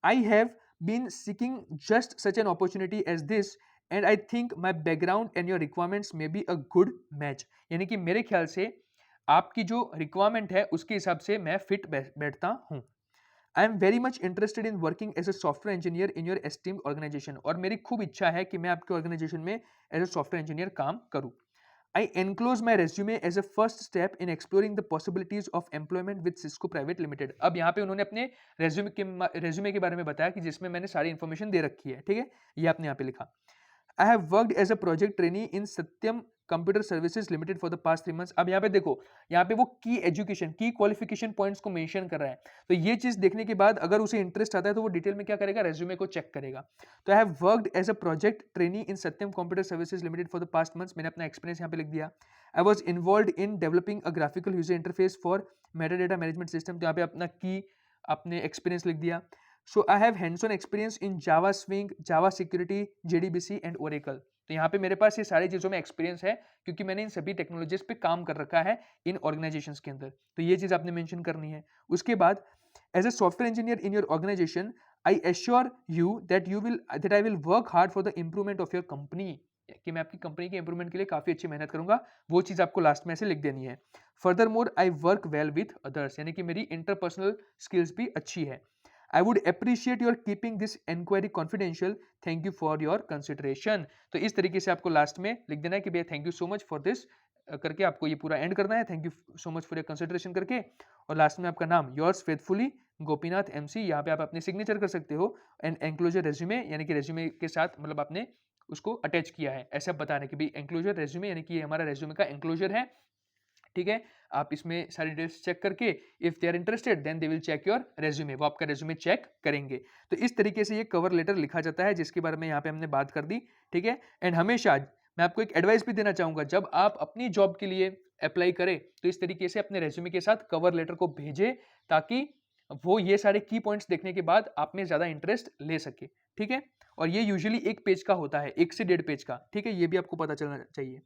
I have been seeking just such an opportunity as this and I think my background and your requirements may be a good match. यानी कि मेरे ख्याल से आपकी जो रिक्वायरमेंट है उसके हिसाब से मैं फिट बैठता हूँ। I am very much interested in working as a software engineer in your esteemed organisation. और मेरी खूब इच्छा है कि मैं आपके ऑर्गेनाइजेशन में एज अ सॉफ्टवेयर इंजीनियर काम करूँ। I enclose my resume as a first step in exploring the possibilities of employment with Cisco private limited. अब यहाँ पे उन्होंने अपने रेज्यूमे के बारे में बताया कि जिसमें मैंने सारी इन्फॉर्मेशन दे रखी है, ठीक है, ये आपने यहाँ पे लिखा। I have worked as a project trainee in Satyam computer services limited for the past 3 months। अब यहाँ पे देखो, यहाँ पे वो की एजुकेशन, की क्वालिफिकेशन पॉइंट्स को मेंशन कर रहा है। तो ये चीज देखने के बाद अगर उसे इंटरेस्ट आता है तो वो डिटेल में क्या करेगा, रेज्यूमे को चेक करेगा। तो I have worked as a project trainee in Satyam computer services limited for the past months. मैंने अपना एक्सपीरियंस यहाँ पे लिख दिया। I was involve in developing a graphical user interface for metadata management system. तो यहाँ पे अपना की अपने एक्सपीरियंस लिख दिया। So I have hands on experience in Java swing, Java security, JDBC and Oracle. तो यहाँ पे मेरे पास ये सारी चीजों में एक्सपीरियंस है क्योंकि मैंने इन सभी टेक्नोलॉजीज पे काम कर रखा है इन ऑर्गेनाइजेशंस के अंदर। तो ये चीज आपने मेंशन करनी है। उसके बाद as a software engineer in your organisation I assure you that I will work hard for the improvement of your company, कि मैं आपकी कंपनी के इंप्रूवमेंट के लिए काफी अच्छी मेहनत करूंगा। वो चीज आपको लास्ट में ऐसे लिख देनी है। Further more I work well with others, यानी कि मेरी इंटरपर्सनल स्किल्स भी अच्छी है। I would appreciate your keeping this inquiry confidential. Thank you for your consideration. तो इस तरीके से आपको लास्ट में लिख देना है कि भैया thank you so much for this करके आपको ये पूरा एंड करना है, thank you so much for your consideration करके। और लास्ट में आपका नाम योर्स फेथफुली गोपीनाथ एमसी, यहाँ पे आप अपने सिग्नेचर कर सकते हो। एंड एंक्लोजर रेज्यूमे, यानी कि रेज्यूमे के साथ मतलब आपने उसको अटैच किया है, ऐसा बताने कि भाई एंक्लोजर रेज्यूमे, यानी कि हमारा रेज्यूमे का एंक्लोजर है, ठीक है, आप इसमें सारी डिटेल्स चेक करके if they are interested then they will check your resume, वो आपका रेज्यूमे चेक करेंगे। तो इस तरीके से ये कवर लेटर लिखा जाता है, जिसके बारे में यहाँ पे हमने बात कर दी। ठीक है, एंड हमेशा मैं आपको एक एडवाइस भी देना चाहूंगा, जब आप अपनी जॉब के लिए अप्लाई करें तो इस तरीके से अपने रेज्यूमे के साथ कवर लेटर को भेजें, ताकि वो ये सारे की पॉइंट्स देखने के बाद आप में ज्यादा इंटरेस्ट ले सके। ठीक है, और ये यूजुअली 1 पेज का होता है, 1 से 1.5 पेज का। ठीक है, ये भी आपको पता चलना चाहिए।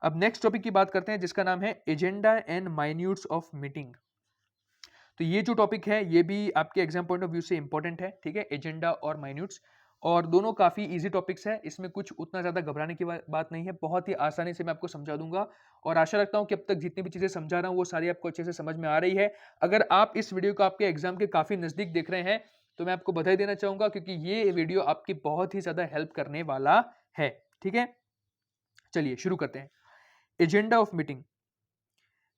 अब नेक्स्ट टॉपिक की बात करते हैं, जिसका नाम है एजेंडा एंड माइन्यूट्स ऑफ मीटिंग। तो ये जो टॉपिक है ये भी आपके एग्जाम पॉइंट ऑफ व्यू से इंपॉर्टेंट है। ठीक है, एजेंडा और माइन्यूट्स, और दोनों काफी इजी टॉपिक्स है, इसमें कुछ उतना ज्यादा घबराने की बात नहीं है, बहुत ही आसानी से मैं आपको समझा दूंगा। और आशा रखता हूं कि अब तक जितनी भी चीजें समझा रहा हूं वो सारी आपको अच्छे से समझ में आ रही है। अगर आप इस वीडियो को आपके एग्जाम के काफी नजदीक देख रहे हैं तो मैं आपको बधाई देना चाहूंगा, क्योंकि ये वीडियो आपकी बहुत ही ज्यादा हेल्प करने वाला है। ठीक है, चलिए शुरू करते हैं। Agenda of meeting.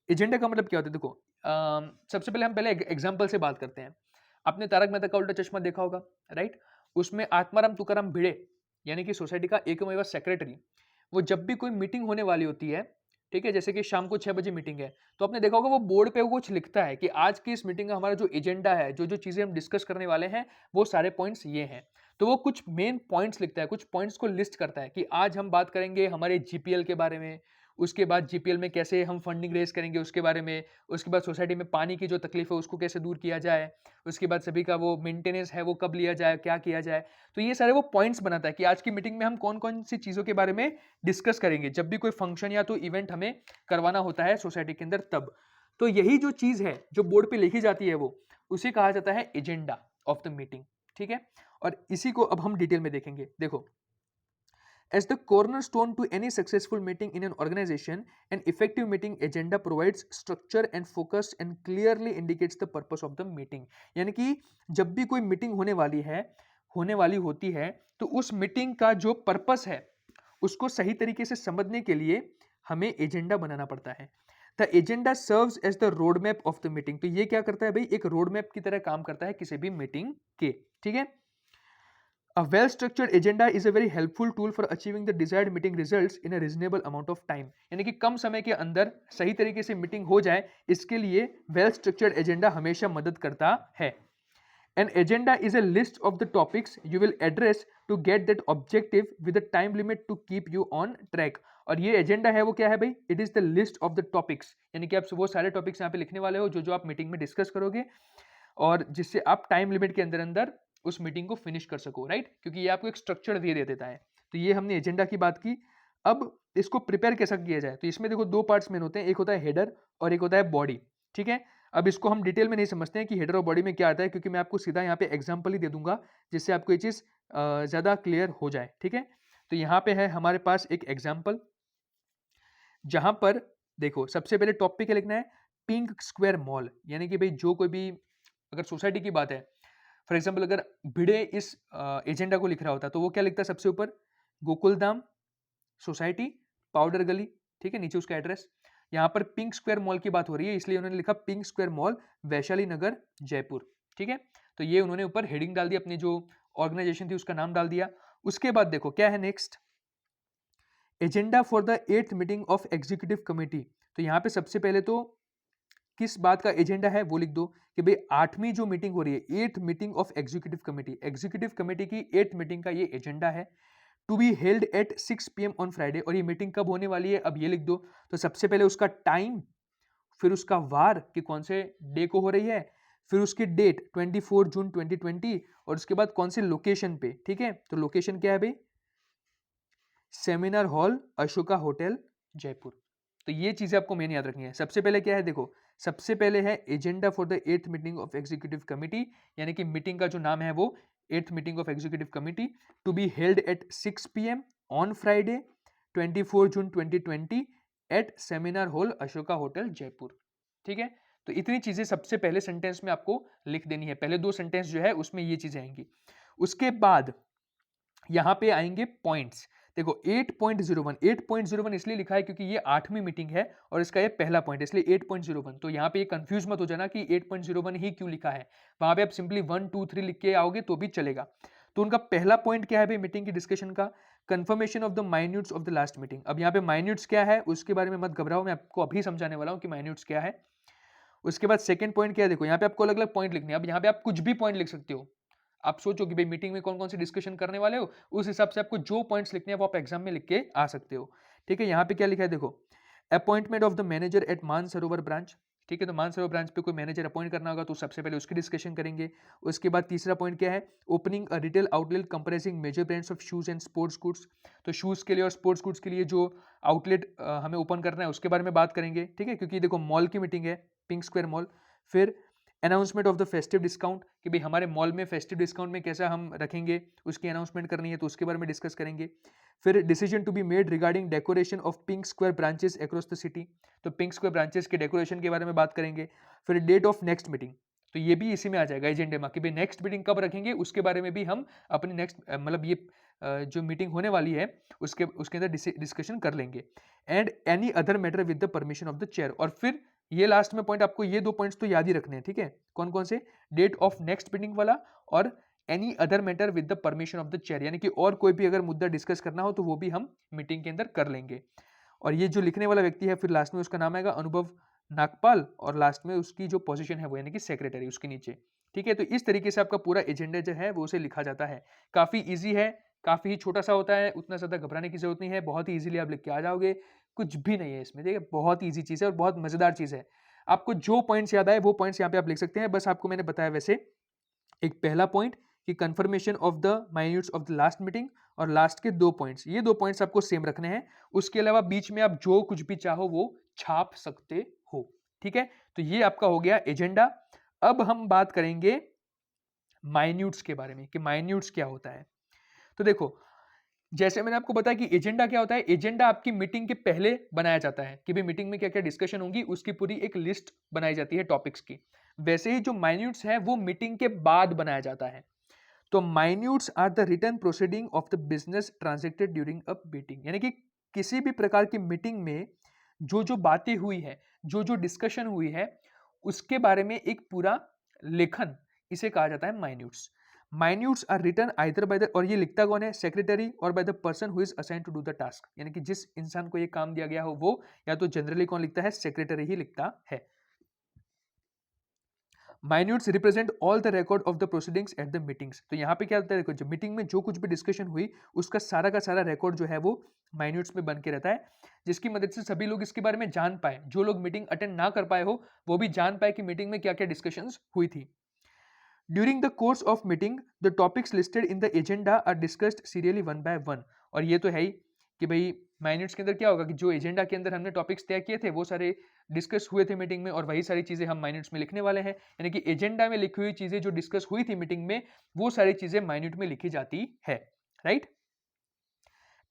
एजेंडा का मतलब क्या होता है? देखो, सबसे पहले हम एग्जाम्पल से बात करते हैं। आपने तारक मेहता का उल्टा चश्मा देखा होगा, राइट? उसमें आत्माराम तुकाराम भिड़े, यानी कि सोसाइटी का एकमेव सेक्रेटरी, वो जब भी कोई मीटिंग होने वाली होती है, ठीक है, जैसे कि शाम को 6 बजे मीटिंग है, तो आपने देखा होगा वो बोर्ड पे वो कुछ लिखता है कि आज की इस मीटिंग का हमारा जो एजेंडा है, जो जो चीजें हम डिस्कस करने वाले हैं, वो सारे पॉइंट्स ये हैं। तो वो कुछ मेन पॉइंट्स लिखता है, कुछ पॉइंट्स को लिस्ट करता है कि आज हम बात करेंगे हमारे जीपीएल के बारे में, उसके बाद जीपीएल में कैसे हम फंडिंग रेज करेंगे उसके बारे में, उसके बाद सोसाइटी में पानी की जो तकलीफ है उसको कैसे दूर किया जाए, उसके बाद सभी का वो मेंटेनेंस है वो कब लिया जाए, क्या किया जाए। तो ये सारे वो पॉइंट्स बनाता है कि आज की मीटिंग में हम कौन कौन सी चीज़ों के बारे में डिस्कस करेंगे, जब भी कोई फंक्शन या तो इवेंट हमें करवाना होता है सोसाइटी के अंदर तब। तो यही जो चीज़ है जो बोर्ड पे लिखी जाती है वो उसे कहा जाता है एजेंडा ऑफ द मीटिंग। ठीक है, और इसी को अब हम डिटेल में देखेंगे। देखो, as the cornerstone to any successful meeting in an organization, an effective meeting agenda provides structure and focus and clearly indicates the purpose of the meeting। यानी कि जब भी कोई मीटिंग होने वाली होती है तो उस मीटिंग का जो पर्पस है उसको सही तरीके से समझने के लिए हमें एजेंडा बनाना पड़ता है। The agenda serves as the road map of the meeting. तो ये क्या करता है भाई, एक रोड मैप की तरह काम करता है किसी भी मीटिंग के। ठीक है, A well-structured agenda is a very helpful tool for achieving the desired meeting results in a reasonable amount of time। यानी कि कम समय के अंदर सही तरीके से मीटिंग हो जाए, इसके लिए well structured agenda हमेशा मदद करता है। An agenda is a list of the topics you will address to get that objective with a time limit to keep you on track। और ये एजेंडा है वो क्या है भाई, it is the list of the topics, यानी कि आप वो सारे टॉपिक्स यहाँ पे लिखने वाले हो जो जो आप मीटिंग में डिस्कस करोगे, और जिससे आप टाइम लिमिट के अंदर अंदर उस मीटिंग को फिनिश कर सको, राइट? क्योंकि ये आपको एक स्ट्रक्चर वे दे देता है। तो ये हमने एजेंडा की बात की। अब इसको प्रिपेयर कैसा किया जाए, तो इसमें देखो 2 पार्ट्स मेन होते हैं, एक होता है हेडर और एक होता है बॉडी। ठीक है, अब इसको हम डिटेल में नहीं समझते हैं कि हेडर और बॉडी में क्या आता है, क्योंकि मैं आपको सीधा यहाँ पे एग्जाम्पल ही दे दूंगा जिससे आपको ये चीज़ ज़्यादा क्लियर हो जाए। ठीक है, तो यहाँ पे है हमारे पास एक एग्जाम्पल, जहाँ पर देखो सबसे पहले टॉप पे क्या लिखना है, पिंक स्क्वायर मॉल। यानी कि भाई जो कोई भी अगर सोसाइटी की बात है, फॉर एग्जाम्पल अगर भिड़े इस एजेंडा को लिख रहा होता तो वो क्या लिखता है सबसे ऊपर, गोकुलधाम सोसाइटी, पाउडर गली। ठीक है, नीचे उसका एड्रेस। यहाँ पर पिंक स्क्वायर मॉल की बात हो रही है इसलिए उन्होंने लिखा पिंक स्क्वायर मॉल, वैशाली नगर, जयपुर। ठीक है, तो ये उन्होंने ऊपर हेडिंग डाल दी, अपनी जो ऑर्गेनाइजेशन थी उसका नाम डाल दिया। उसके बाद देखो क्या है next, agenda for the 8th meeting of executive committee. तो यहाँ पे सबसे पहले तो किस बात का एजेंडा है वो लिख दो कि भाई 8वीं जो मीटिंग हो रही है, 8th meeting of executive committee, executive committee की 8th मीटिंग का ये एजेंडा है। To be held at 6 PM on Friday, और ये मीटिंग कब होने वाली है अब ये लिख दो। तो सबसे पहले उसका टाइम, फिर उसका वार कि कौन से डे को हो रही है, फिर उसकी डेट 24 जून 2020, और उसके बाद कौन से लोकेशन पे। ठीक है, तो लोकेशन क्या है भाई, seminar hall, Ashoka hotel, Jaipur. तो ये चीजें आपको मेन याद रखनी है। सबसे पहले क्या है, देखो सबसे पहले है agenda for the 8th meeting of executive committee, यानी कि मीटिंग का जो नाम है वो 8th meeting of executive committee, to be held at 6 PM on Friday 24 June 2020 at seminar hall, Ashoka hotel, Jaipur. ठीक है, तो इतनी चीजें सबसे पहले सेंटेंस में आपको लिख देनी है। पहले 2 सेंटेंस जो है उसमें ये चीजें आएंगी। उसके बाद यहां पे आएंगे पॉइंट्स। देखो 8.01 इसलिए लिखा है क्योंकि ये 8वीं मीटिंग है और इसका ये पहला पॉइंट है, इसलिए 8.01। तो यहाँ पे ये कंफ्यूज मत हो जाना कि 8.01 ही क्यों लिखा है, वहां पे आप सिंपली 1 2 3 लिख के आओगे तो भी चलेगा। तो उनका पहला पॉइंट क्या है भाई मीटिंग की डिस्कशन का, confirmation of the minutes of the last meeting. अब यहाँ पे माइन्यूट्स क्या है उसके बारे में मत घबराओ, मैं आपको अभी समझाने वाला हूँ कि माइन्यूट्स क्या है। उसके बाद सेकंड पॉइंट क्या है, देखो यहाँ पे आपको अलग अलग पॉइंट लिखने हैं। अब यहाँ पे आप कुछ भी पॉइंट लिख सकते हो, आप सोचो कि भाई मीटिंग में कौन कौन सी डिस्कशन करने वाले हो, उस हिसाब से आपको जो पॉइंट्स लिखने हैं वो आप एग्जाम में लिख के आ सकते हो। ठीक है, यहाँ पे क्या लिखा है देखो, appointment of the manager eight Mansarovar branch. ठीक है, तो मानसरोवर ब्रांच पे कोई मैनेजर अपॉइंट करना होगा तो सबसे पहले उसकी डिस्कशन करेंगे। उसके बाद तीसरा पॉइंट क्या है, opening a retail outlet compressing major brands of shoes and sports goods. तो शूज के लिए और स्पोर्ट्स गुड्स के लिए जो आउटलेट हमें ओपन करना है उसके बारे में बात करेंगे। ठीक है, क्योंकि देखो मॉल की मीटिंग है, पिंक स्क्वायर मॉल। फिर announcement of the festive discount, कि भाई हमारे मॉल में फेस्टिव डिस्काउंट में कैसा हम रखेंगे, उसकी अनाउंसमेंट करनी है तो उसके बारे में डिस्कस करेंगे। फिर decision to be made regarding decoration of pink square branches across the city, तो पिंक स्क्वायर ब्रांचेस के डेकोरेशन के बारे में बात करेंगे। फिर डेट ऑफ नेक्स्ट मीटिंग, तो ये भी इसी में आ जाएगा एजेंडे में कि भाई नेक्स्ट मीटिंग कब रखेंगे उसके बारे में भी हम अपनी नेक्स्ट मतलब ये जो मीटिंग होने वाली है उसके अंदर डिस्कशन कर लेंगे। And any other matter with the permission of the chair. और फिर ये लास्ट में पॉइंट, आपको ये दो पॉइंट्स तो याद ही रखने हैं। ठीक है, कौन कौन से, डेट ऑफ नेक्स्ट मीटिंग वाला और any other matter with the permission of the chair, यानी कि और कोई भी अगर मुद्दा डिस्कस करना हो तो वो भी हम मीटिंग के अंदर कर लेंगे। और ये जो लिखने वाला व्यक्ति है फिर लास्ट में उसका नाम आएगा अनुभव नागपाल, और लास्ट में उसकी जो पोजीशन है वो यानी कि सेक्रेटरी उसके नीचे। ठीक है, तो इस तरीके से आपका पूरा एजेंडा जो है वो उसे लिखा जाता है। काफी इजी है, काफी ही छोटा सा होता है, उतना ज्यादा घबराने की जरूरत नहीं है, बहुत ही इजीली आप लिख के आ जाओगे, कुछ भी नहीं है इसमें। देखिए बहुत ईजी चीज है और बहुत मजेदार चीज है। आपको जो पॉइंट्स याद आए वो पॉइंट्स यहाँ पे आप लिख सकते हैं। बस आपको मैंने बताया वैसे, एक पहला पॉइंट कि confirmation of the minutes of the last meeting, और लास्ट के दो पॉइंट्स, ये दो पॉइंट्स आपको सेम रखने हैं। उसके अलावा बीच में आप जो कुछ भी चाहो वो छाप सकते हो। ठीक है, तो ये आपका हो गया एजेंडा। अब हम बात करेंगे माइन्यूट्स के बारे में कि माइन्यूट्स क्या होता है। तो देखो, जैसे मैंने आपको बताया कि एजेंडा क्या होता है, एजेंडा आपकी मीटिंग के पहले बनाया जाता है कि भाई मीटिंग में क्या क्या डिस्कशन होगी उसकी पूरी एक लिस्ट बनाई जाती है टॉपिक्स की। वैसे ही जो माइन्यूट्स है वो मीटिंग के बाद बनाया जाता है। तो minutes are the written proceeding of the business transacted during a meeting, यानी कि किसी भी प्रकार की मीटिंग में जो जो बातें हुई है, जो जो डिस्कशन हुई है, उसके बारे में एक पूरा लेखन, इसे कहा जाता है minutes. Minutes are written either by the, और ये लिखता कौन है, सेक्रेटरी, और by the person who is assigned to do the task, यानी कि जिस इंसान को ये काम दिया गया हो वो, या तो जनरली कौन लिखता है, सेक्रेटरी ही लिखता है। Minutes represent all the record of the proceedings at the meetings. तो यहाँ पे क्या होता है, देखो जब मीटिंग में जो कुछ भी डिस्कशन हुई उसका सारा का सारा रिकॉर्ड जो है वो माइन्यूट्स में बन के रहता है, जिसकी मदद से सभी लोग इसके बारे में जान पाए, जो लोग मीटिंग अटेंड ना कर पाए हो वो भी जान पाए कि मीटिंग में क्या क्या डिस्कशंस हुई थी। During the course of meeting the topics listed in the agenda are discussed serially one by one. और ये तो है ही कि भाई माइन्यूट्स के अंदर क्या होगा कि जो एजेंडा के अंदर हमने टॉपिक्स तय किए थे वो सारे डिस्कस हुए थे मीटिंग में, और वही सारी चीजें हम माइन्यूट्स में लिखने वाले हैं। यानी कि एजेंडा में लिखी हुई चीजें जो डिस्कस हुई थी मीटिंग में वो सारी चीजें माइन्यूट में लिखी जाती है, right.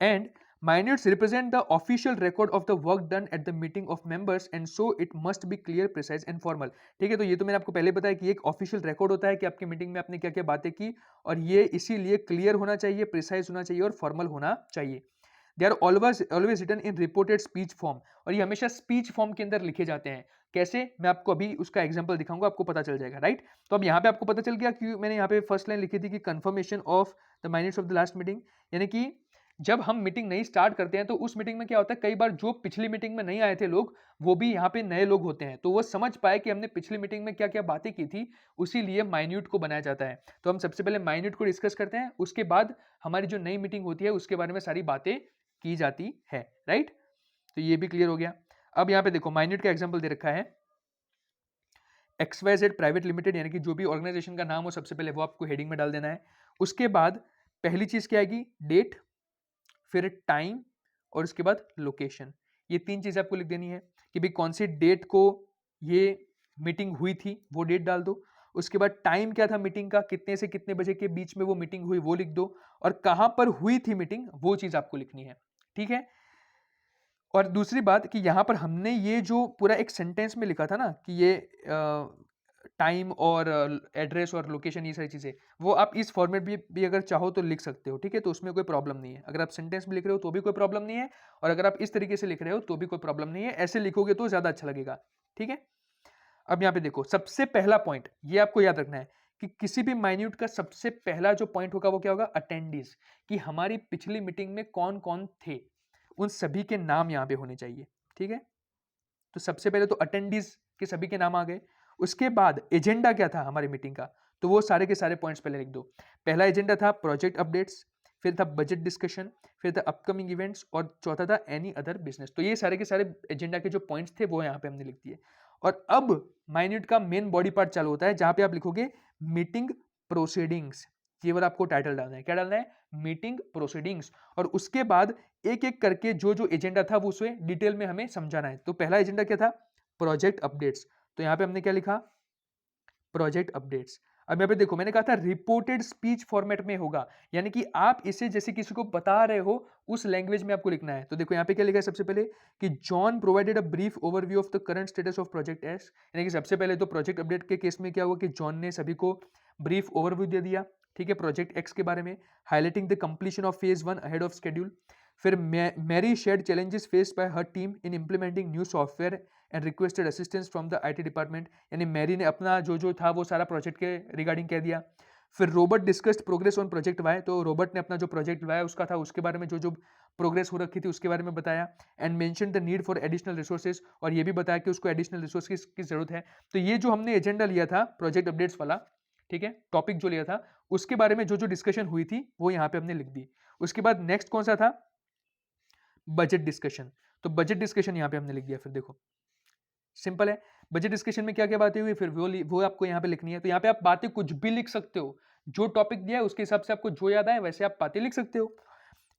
And minutes represent the official record of the work done at the meeting of members and so it must be clear, precise and formal। ठीक है, तो ये तो मैंने आपको पहले बताया कि एक ऑफिशियल रिकॉर्ड होता है कि आपकी मीटिंग में आपने क्या क्या बातें की, और ये इसीलिए क्लियर होना चाहिए, प्रिसाइज होना चाहिए और फॉर्मल होना चाहिए। They are always written in reported speech form, और ये हमेशा स्पीच फॉर्म के अंदर लिखे जाते हैं। कैसे, मैं आपको अभी उसका एग्जांपल दिखाऊंगा, आपको पता चल जाएगा, राइट। तो अब यहाँ पे आपको पता चल गया कि मैंने यहाँ पे फर्स्ट लाइन लिखी थी कि confirmation of the minutes of the last meeting, यानी कि जब हम मीटिंग नई स्टार्ट करते हैं तो उस मीटिंग में क्या होता है, कई बार जो पिछली मीटिंग में नहीं आए थे लोग वो भी यहाँ पे नए लोग होते हैं, तो वो समझ पाए कि हमने पिछली मीटिंग में क्या क्या बातें की थी, उसीलिए माइन्यूट को बनाया जाता है। तो हम सबसे पहले माइन्यूट को डिस्कस करते हैं, उसके बाद हमारी जो नई मीटिंग होती है उसके बारे में सारी बातें की जाती है, राइट। तो ये भी क्लियर हो गया। अब यहाँ पे देखो माइन्यूट का एग्जाम्पल दे रखा है, XYZ प्राइवेट लिमिटेड, यानी कि जो भी ऑर्गेनाइजेशन का नाम हो सबसे पहले वो आपको हेडिंग में डाल देना है। उसके बाद पहली चीज क्या आएगी, डेट, फिर टाइम, और उसके बाद लोकेशन। ये तीन चीजें आपको लिख देनी है कि भाई कौन सी डेट को ये मीटिंग हुई थी वो डेट डाल दो। उसके बाद टाइम क्या था मीटिंग का, कितने से कितने बजे के बीच में वो मीटिंग हुई वो लिख दो, और कहां पर हुई थी मीटिंग वो चीज आपको लिखनी है, ठीक है। और दूसरी बात कि यहां पर हमने ये जो पूरा एक सेंटेंस में लिखा था ना कि ये टाइम और एड्रेस और लोकेशन, ये सारी चीज़ें वो आप इस फॉर्मेट भी अगर चाहो तो लिख सकते हो, ठीक है। तो उसमें कोई प्रॉब्लम नहीं है, अगर आप सेंटेंस में लिख रहे हो तो भी कोई प्रॉब्लम नहीं है, और अगर आप इस तरीके से लिख रहे हो तो भी कोई प्रॉब्लम नहीं है, ऐसे लिखोगे तो ज़्यादा अच्छा लगेगा, ठीक है। अब यहाँ पे देखो सबसे पहला पॉइंट ये आपको याद रखना है कि किसी भी माइन्यूट का सबसे पहला जो पॉइंट होगा वो क्या होगा, अटेंडीज, कि हमारी पिछली मीटिंग में कौन कौन थे, उन सभी के नाम यहाँ पे होने चाहिए। ठीक है, तो सबसे पहले तो अटेंडीज के सभी के नाम आ गए। उसके बाद एजेंडा क्या था हमारी मीटिंग का, तो वो सारे के सारे पॉइंट्स पहले लिख दो। पहला एजेंडा था प्रोजेक्ट अपडेट्स, फिर था बजट डिस्कशन, फिर था अपकमिंग इवेंट्स, और चौथा था एनी अदर बिजनेस। तो ये सारे के सारे एजेंडा के जो पॉइंट्स थे वो यहाँ पे हमने लिख दिए। और अब माइन्यूट का मेन बॉडी पार्ट चालू होता है, जहां पे आप लिखोगे मीटिंग प्रोसीडिंग्स। केवल आपको टाइटल डालना है, क्या डालना है, मीटिंग प्रोसीडिंग्स। और उसके बाद एक एक करके जो जो एजेंडा था वो उसे डिटेल में हमें समझाना है। तो पहला एजेंडा क्या था, प्रोजेक्ट अपडेट्स। तो यहां पे हमने क्या लिखा, प्रोजेक्ट अपडेट्स। अब यहाँ पे देखो मैंने कहा था रिपोर्टेड स्पीच फॉर्मेट में होगा, यानी कि आप इसे जैसे किसी को बता रहे हो उस लैंग्वेज में आपको लिखना है। तो देखो यहाँ पे क्या लिखा है, सबसे पहले कि John provided a brief overview of the current status of project S. यानी कि सबसे पहले तो प्रोजेक्ट अपडेट के केस में क्या हुआ कि जॉन ने सभी को ब्रीफ ओवरव्यू दे दिया, ठीक है, प्रोजेक्ट एक्स के बारे में, highlighting the completion of phase 1 ahead of schedule. फिर Mary shared challenges faced by her team in implementing new software and requested assistance from the IT department. यानी मैरी ने अपना जो जो था वो सारा प्रोजेक्ट के रिगार्डिंग कह दिया। फिर Robert discussed progress on project Y. तो रॉबर्ट ने अपना जो प्रोजेक्ट वाई उसका था उसके बारे में जो जो प्रोग्रेस हो रखी थी उसके बारे में बताया। And mention the need for additional resources, और ये भी बताया कि उसको एडिशनल रिसोर्स की जरूरत है। तो ये जो हमने एजेंडा लिया था प्रोजेक्ट अपडेट्स वाला, ठीक है, टॉपिक जो लिया था उसके बारे में जो जो डिस्कशन हुई थी वो यहाँ पे हमने लिख दी। उसके बाद नेक्स्ट कौन सा था, बजट डिस्कशन। तो बजट डिस्कशन यहाँ पे हमने लिख दिया। फिर देखो सिंपल है, बजट डिस्कशन में क्या क्या बातें हुई फिर वो आपको यहाँ पे लिखनी है। तो यहाँ पे आप बातें कुछ भी लिख सकते हो, जो टॉपिक दिया है उसके हिसाब से आपको जो याद आए वैसे आप बातें लिख सकते हो।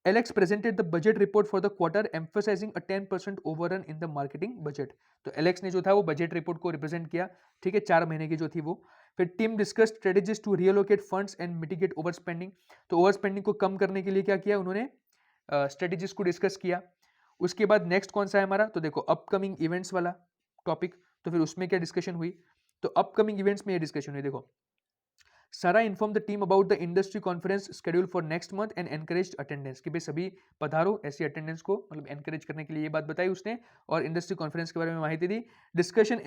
Alex presented the budget report for the quarter, emphasizing a 10% overrun in the marketing budget. तो एलेक्स ने जो था वो बजट रिपोर्ट को रिप्रेजेंट किया, ठीक है, 4 महीने की जो थी वो। फिर team discuss strategies to reallocate funds and mitigate over spending. तो ओवर स्पेंडिंग को कम करने के लिए क्या किया उन्होंने, स्ट्रेटेजीज को डिस्कस किया। उसके बाद नेक्स्ट कौन सा है हमारा, तो देखो अपकमिंग इवेंट्स वाला टॉपिक। तो फिर उसमें क्या डिस्कशन हुई, तो अपकमिंग इवेंट्स में ये डिस्कशन हुई। देखो सारा inform the team about the industry conference schedule for next month and encourage attendance, कि भाई सभी पधारो, ऐसी अटेंडेंस को मतलब एनकरेज करने के लिए ये बात बताई उसने, और इंडस्ट्री कॉन्फ्रेंस के बारे में माहिती दी। Discussion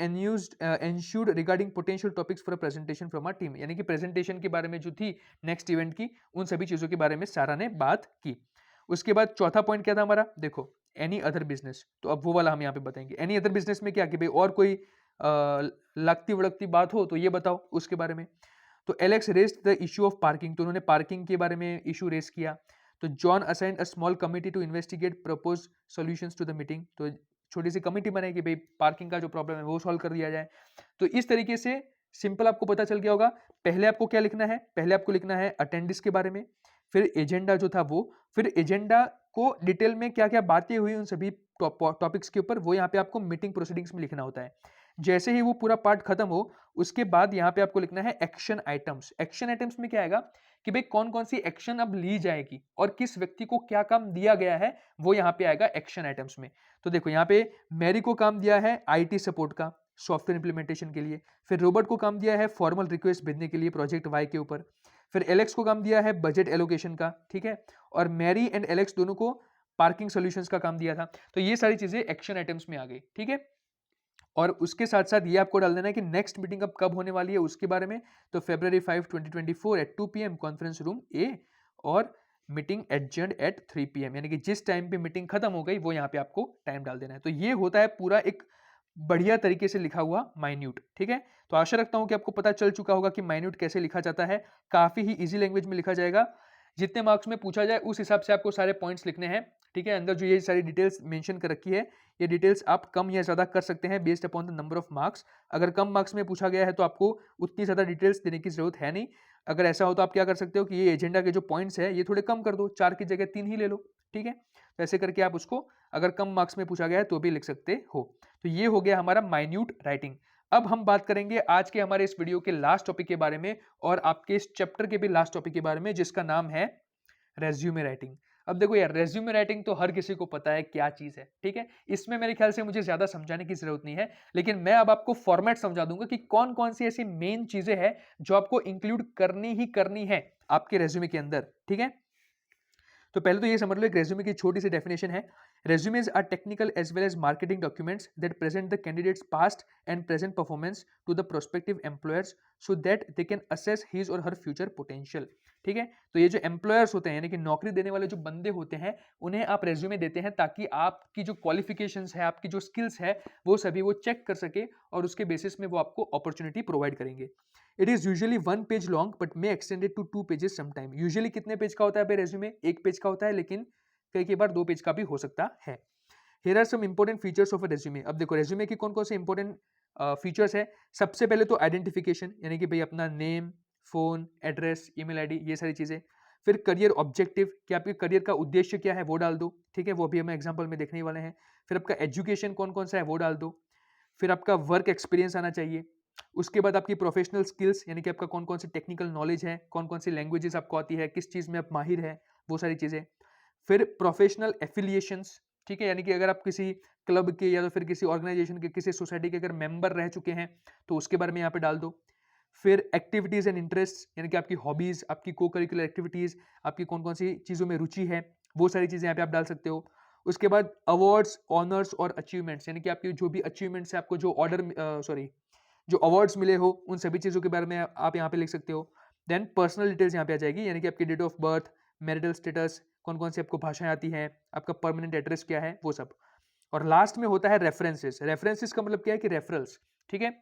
ensued regarding potential topics for a presentation from our team, यानी कि प्रेजेंटेशन के बारे में जो थी नेक्स्ट इवेंट की, उन सभी चीजों के बारे में सारा ने बात की। उसके बाद चौथा पॉइंट क्या था हमारा, देखो एनी अदर बिजनेस। तो अब वो वाला हम यहाँ पे बताएंगे। एनी अदर बिजनेस में क्या कि भाई और कोई लगती वड़कती बात हो तो ये बताओ उसके बारे में। तो Alex raised the issue of parking, तो उन्होंने पार्किंग के बारे में इशू रेस किया। तो John assigned a small committee to investigate propose solutions to the meeting. तो छोटी सी कमिटी बनाई कि भाई पार्किंग का जो प्रॉब्लम है वो सॉल्व कर दिया जाए। तो इस तरीके से सिंपल आपको पता चल गया होगा। पहले आपको क्या लिखना है, पहले आपको लिखना है अटेंडेंस के बारे में, फिर एजेंडा जो था वो, फिर एजेंडा को डिटेल में क्या क्या बातें हुई उन सभी टॉपिक्स के ऊपर वो यहाँ पे आपको मीटिंग प्रोसीडिंग्स में लिखना होता है। जैसे ही वो पूरा पार्ट खत्म हो उसके बाद यहाँ पे आपको लिखना है एक्शन आइटम्स। एक्शन आइटम्स में क्या आएगा कि भाई कौन कौन सी एक्शन अब ली जाएगी और किस व्यक्ति को क्या काम दिया गया है वो यहाँ पे आएगा एक्शन आइटम्स में। तो देखो यहाँ पे मैरी को काम दिया है आईटी सपोर्ट का सॉफ्टवेयर इंप्लीमेंटेशन के लिए, फिर रॉबर्ट को काम दिया है फॉर्मल रिक्वेस्ट भेजने के लिए प्रोजेक्ट वाई के ऊपर, फिर एलेक्स को काम दिया है बजट एलोकेशन का, ठीक है, और मैरी एंड एलेक्स दोनों को पार्किंग सॉल्यूशंस का काम दिया था। तो ये सारी चीजें एक्शन आइटम्स में आ गई, ठीक है। और उसके साथ साथ ये आपको डाल देना है कि नेक्स्ट मीटिंग अब कब होने वाली है उसके बारे में। तो February 5, 2024 at 2 PM conference room A, और मीटिंग एडजर्न्ड एट 3 PM, यानी कि जिस टाइम पे मीटिंग खत्म हो गई वो यहाँ पे आपको टाइम डाल देना है। तो ये होता है पूरा एक बढ़िया तरीके से लिखा हुआ माइन्यूट, ठीक है। तो आशा रखता हूं कि आपको पता चल चुका होगा कि माइन्यूट कैसे लिखा जाता है। काफी ही इजी लैंग्वेज में लिखा जाएगा, जितने मार्क्स में पूछा जाए उस हिसाब से आपको सारे पॉइंट्स लिखने हैं, ठीक है। अंदर जो ये सारी डिटेल्स मेंशन कर रखी है ये डिटेल्स आप कम या ज्यादा कर सकते हैं based upon the number of marks. अगर कम मार्क्स में पूछा गया है तो आपको उतनी ज्यादा डिटेल्स देने की जरूरत है नहीं। अगर ऐसा हो तो आप क्या कर सकते हो कि ये एजेंडा के जो पॉइंट्स है ये थोड़े कम कर दो, 4 की जगह 3 ही ले लो, ठीक है। तो ऐसे करके आप उसको अगर कम मार्क्स में पूछा गया है तो भी लिख सकते हो। तो ये हो गया हमारा माइन्यूट राइटिंग। अब हम बात करेंगे आज के हमारे इस वीडियो के लास्ट टॉपिक के बारे में और आपके इस चैप्टर के भी लास्ट टॉपिक के बारे में, जिसका नाम है रेज्यूमे राइटिंग। अब देखो यार, रेज्यूमे राइटिंग तो हर किसी को पता है क्या चीज है, ठीक है। इसमें मेरे ख्याल से मुझे ज्यादा समझाने की जरूरत नहीं है, लेकिन मैं अब आपको फॉर्मेट समझा दूंगा कि कौन कौन सी ऐसी मेन चीजें हैं जो आपको इंक्लूड करनी ही करनी है आपके रेज्यूमे के अंदर, ठीक है। तो पहले तो ये समझ लो एक रेज्यूमे की छोटी सी डेफिनेशन है। Resumes are technical as well as marketing documents that present the candidate's past and present performance to the prospective employers so that they can assess his or her future potential. ठीक है, तो ये जो employers होते हैं यानी कि नौकरी देने वाले जो बंदे होते हैं उन्हें आप रेज्यूमे देते हैं ताकि आपकी जो क्वालिफिकेशंस है, आपकी जो स्किल्स है, वो सभी वो चेक कर सके और उसके बेसिस में वो आपको अपॉर्चुनिटी प्रोवाइड करेंगे. It is usually 1 page long but may extended to 2 pages sometime. Usually कितने पेज का होता है रेज्यूमे? 1 पेज का होता है, लेकिन कई बार 2 पेज का भी हो सकता है. Here are some important features of a resume. अब देखो रेज्यूमे के कौन कौन से इंपॉर्टेंट फीचर्स है. सबसे पहले तो आइडेंटिफिकेशन, यानी कि भाई अपना name, phone, address, email ID, ये सारी चीजें. फिर करियर ऑब्जेक्टिव, कि आपके करियर का उद्देश्य क्या है वो डाल दो. ठीक है, वो भी हम एग्जांपल में देखने वाले हैं. फिर आपका एजुकेशन कौन कौन सा है वो डाल दो. फिर आपका वर्क एक्सपीरियंस आना चाहिए. उसके बाद आपकी प्रोफेशनल स्किल्स, यानी कि आपका कौन कौन सी टेक्निकल नॉलेज है, कौन कौन सी लैंग्वेजेस आपको आती है, किस चीज़ में आप माहिर है, वो सारी चीज़ें. फिर प्रोफेशनल एफिलिएशंस, ठीक है, यानी कि अगर आप किसी क्लब के या तो फिर किसी ऑर्गेनाइजेशन के, किसी सोसाइटी के अगर मेंबर रह चुके हैं तो उसके बारे में यहाँ पे डाल दो. फिर एक्टिविटीज़ एंड इंटरेस्ट, यानी कि आपकी हॉबीज़, आपकी को करिकुलर एक्टिविटीज़, आपकी कौन कौन सी चीज़ों में रुचि है, वो सारी चीज़ें यहाँ पे आप डाल सकते हो. उसके बाद अवार्ड्स, ऑनर्स और अचीवमेंट्स, यानी कि आपकी जो भी अचीवमेंट्स है, आपको जो जो अवार्ड्स मिले हो, उन सभी चीज़ों के बारे में आप यहाँ पे लिख सकते हो. देन पर्सनल डिटेल्स यहाँ पे आ जाएगी, यानी कि आपकी date of birth, marital status, कौन कौन सी आपको भाषाएं आती हैं, आपका परमानेंट एड्रेस क्या है, वो सब. और लास्ट में होता है रेफरेंसेस. रेफरेंसेस का मतलब क्या है कि रेफरल्स. ठीक है,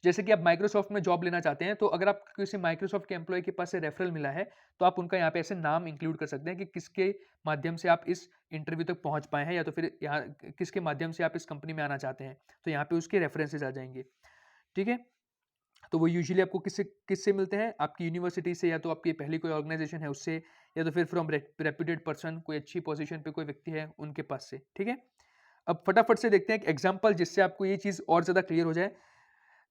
जैसे कि आप माइक्रोसॉफ्ट में जॉब लेना चाहते हैं, तो अगर आप किसी माइक्रोसॉफ्ट के एम्प्लॉय के पास से रेफरल मिला है तो आप उनका यहाँ पे ऐसे नाम इंक्लूड कर सकते हैं कि किसके माध्यम से आप इस इंटरव्यू तक पहुंच पाए हैं, या तो फिर यहाँ किसके माध्यम से आप इस कंपनी में आना चाहते हैं, तो यहाँ पे उसके रेफरेंसेस आ जाएंगे. ठीक है, तो वो यूजुअली आपको किससे किससे मिलते हैं, आपकी यूनिवर्सिटी से, या तो आपकी पहली कोई ऑर्गेनाइजेशन है उससे, या तो फिर फ्रॉम रेप्यूटेड पर्सन, कोई अच्छी पोजीशन पे कोई व्यक्ति है उनके पास से. ठीक है, अब फटाफट से देखते हैं एक एग्जांपल जिससे आपको ये चीज़ और ज़्यादा क्लियर हो जाए.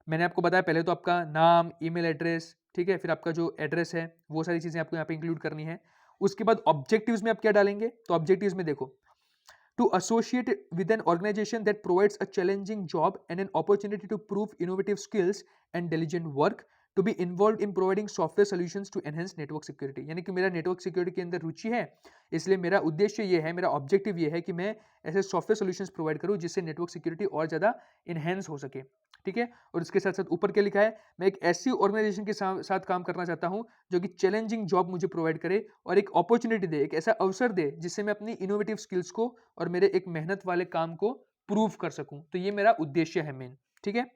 मैंने आपको बताया पहले तो आपका नाम, ईमेल एड्रेस, ठीक है, फिर आपका जो एड्रेस है वो सारी चीज़ें आपको यहाँ पे इंक्लूड करनी है. उसके बाद ऑब्जेक्टिव्स में आप क्या डालेंगे, तो ऑब्जेक्टिव्स में देखो, to associate with an organization that provides a challenging job and an opportunity to prove innovative skills and diligent work, to be involved in providing software solutions to enhance network security. यानी कि मेरा network security के अंदर रुचि है, इसलिए मेरा उद्देश्य ये है, मेरा ऑब्जेक्टिव ये है कि मैं ऐसे सॉफ्टवेयर सॉल्यूशंस प्रोवाइड करूं जिससे नेटवर्क सिक्योरिटी और ज़्यादा इनहेंस हो सके. ठीक है, और इसके साथ साथ ऊपर क्या लिखा है, मैं एक ऐसी ऑर्गेनाइजेशन के साथ काम करना चाहता हूं जो कि चैलेंजिंग जॉब मुझे प्रोवाइड करे और एक अपॉर्चुनिटी दे, एक ऐसा अवसर दे जिससे मैं अपनी इनोवेटिव स्किल्स को और मेरे एक मेहनत वाले काम को प्रूव कर सकूं. तो ये मेरा उद्देश्य है मेन. ठीक है,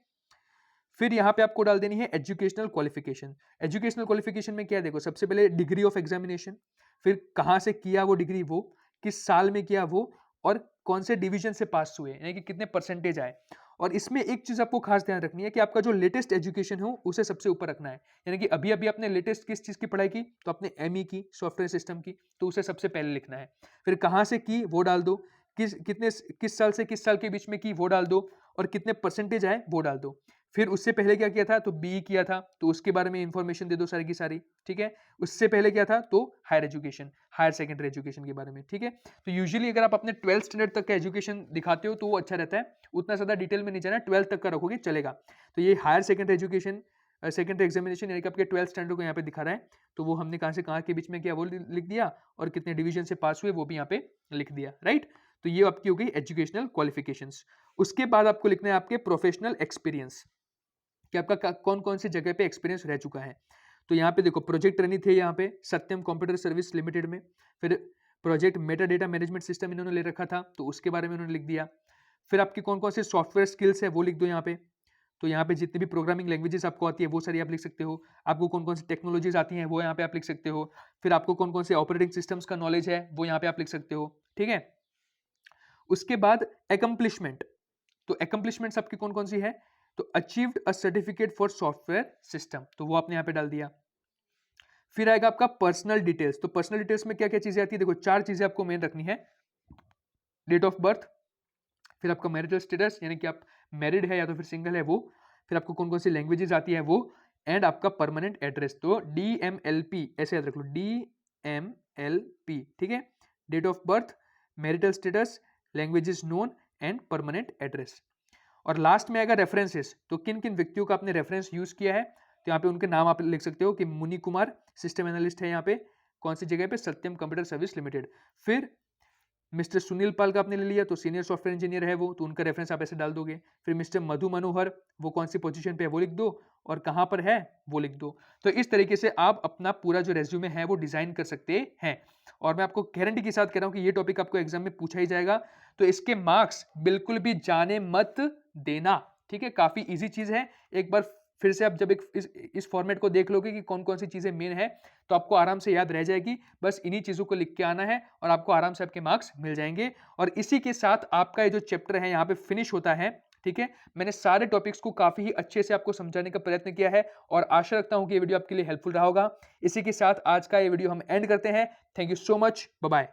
फिर यहाँ पे आपको डाल देनी है एजुकेशनल क्वालिफिकेशन. एजुकेशनल क्वालिफिकेशन में क्या, देखो सबसे पहले डिग्री ऑफ एग्जामिनेशन, फिर कहाँ से किया वो डिग्री, वो किस साल में किया वो, और कौन से डिवीजन से पास हुए, यानी कि कितने परसेंटेज आए. और इसमें एक चीज आपको खास ध्यान रखनी है कि आपका जो लेटेस्ट एजुकेशन हो उसे सबसे ऊपर रखना है. यानी कि अभी अभी आपने लेटेस्ट किस चीज की पढ़ाई की, तो आपने एमई की, सॉफ्टवेयर सिस्टम की, तो उसे सबसे पहले लिखना है. फिर कहाँ से की वो डाल दो, किस साल से किस साल के बीच में की वो डाल दो, और कितने परसेंटेज आए वो डाल दो. फिर उससे पहले क्या किया था, तो बीई किया था तो उसके बारे में इंफॉर्मेशन दे दो सारी की सारी. ठीक है, उससे पहले क्या था, तो higher education, higher secondary education के बारे में. ठीक है, तो यूजुअली अगर आप अपने 12th स्टैंडर्ड तक का एजुकेशन दिखाते हो तो वो अच्छा रहता है, उतना ज़्यादा डिटेल में नहीं जाना, 12th तक का रखोगे चलेगा. तो ये higher secondary education, secondary examination, यानी कि आपके 12th स्टैंडर्ड को यहाँ पे दिखा रहा है, तो वो हमने कहाँ से कहाँ के बीच में किया वो लिख दिया, और कितने डिवीजन से पास हुए वो भी यहाँ पे लिख दिया. राइट, तो ये आपकी हो गई एजुकेशनल क्वालिफिकेशंस. उसके बाद आपको लिखना है आपके प्रोफेशनल एक्सपीरियंस, कि आपका कौन कौन सी जगह पे एक्सपीरियंस रह चुका है. तो यहाँ पे देखो प्रोजेक्ट रनी थे यहाँ पे सत्यम कंप्यूटर सर्विस लिमिटेड में. फिर project Meta data management system इन्होंने ले रखा था तो उसके बारे में उन्होंने लिख दिया. फिर आपकी कौन कौन से सॉफ्टवेयर स्किल्स है वो लिख दो यहाँ पे. तो यहाँ पे जितनी भी प्रोग्रामिंग लैंग्वेजेस आपको आती है वो सारी आप लिख सकते हो. आपको कौन कौन सी टेक्नोलॉजीज आती हैं वो यहाँ पे आप लिख सकते हो. फिर आपको कौन कौन से ऑपरेटिंग सिस्टम्स का नॉलेज है वो यहाँ पे आप लिख सकते हो. ठीक है, उसके बाद एकम्प्लिशमेंट, तो एकम्प्लिशमेंट्स आपकी कौन कौन सी है, तो achieved a certificate for software system, तो वो आपने यहाँ पे डाल दिया. फिर आएगा आपका पर्सनल डिटेल्स. तो पर्सनल डिटेल्स में क्या क्या चीजें आती है, देखो 4 चीजें आपको मेन रखनी है. डेट ऑफ बर्थ, फिर आपका मैरिटल स्टेटस, यानी कि आप मैरिड है या तो फिर सिंगल है वो, फिर आपको कौन कौन सी लैंग्वेजेस आती है वो, एंड आपका परमानेंट एड्रेस. तो DMLP ऐसे याद रख लो, DMLP. ठीक है, date of birth, marital status, languages known and permanent address. और लास्ट में आएगा रेफरेंसेस. तो किन किन व्यक्तियों का आपने रेफरेंस यूज किया है, तो यहाँ पे उनके नाम आप लिख सकते हो कि मुनि कुमार सिस्टम एनालिस्ट है यहाँ पे, कौन सी जगह पे, सत्यम कंप्यूटर सर्विस लिमिटेड. फिर मिस्टर सुनील पाल का आपने ले लिया तो सीनियर सॉफ्टवेयर इंजीनियर है वो, तो उनका रेफरेंस आप ऐसे डाल दोगे। फिर मिस्टर मधु मनोहर, वो कौन सी पोजीशन पे है वो लिख दो, और कहाँ पर है वो लिख दो। तो इस तरीके से आप अपना पूरा जो रेज्यूमे है वो डिजाइन कर सकते हैं। और मैं आपको गारंटी के साथ कह रहा हूँ कि ये टॉपिक आपको एग्जाम में पूछा ही जाएगा, तो इसके मार्क्स बिल्कुल भी जाने मत देना, ठीक है। काफी इजी चीज है, एक बार फिर से आप जब इस फॉर्मेट को देख लोगे कि कौन कौन सी चीजें मेन है, तो आपको आराम से याद रह जाएगी। बस इन्हीं चीजों को लिख के आना है और आपको आराम से आपके मार्क्स मिल जाएंगे। और इसी के साथ आपका ये जो चैप्टर है यहाँ पे फिनिश होता है, ठीक है। मैंने सारे टॉपिक्स को काफी ही अच्छे से आपको समझाने का प्रयत्न किया है और आशा रखता हूं कि ये वीडियो आपके लिए हेल्पफुल रहा होगा। इसी के साथ आज का ये वीडियो हम एंड करते हैं। Thank you so much, bye bye.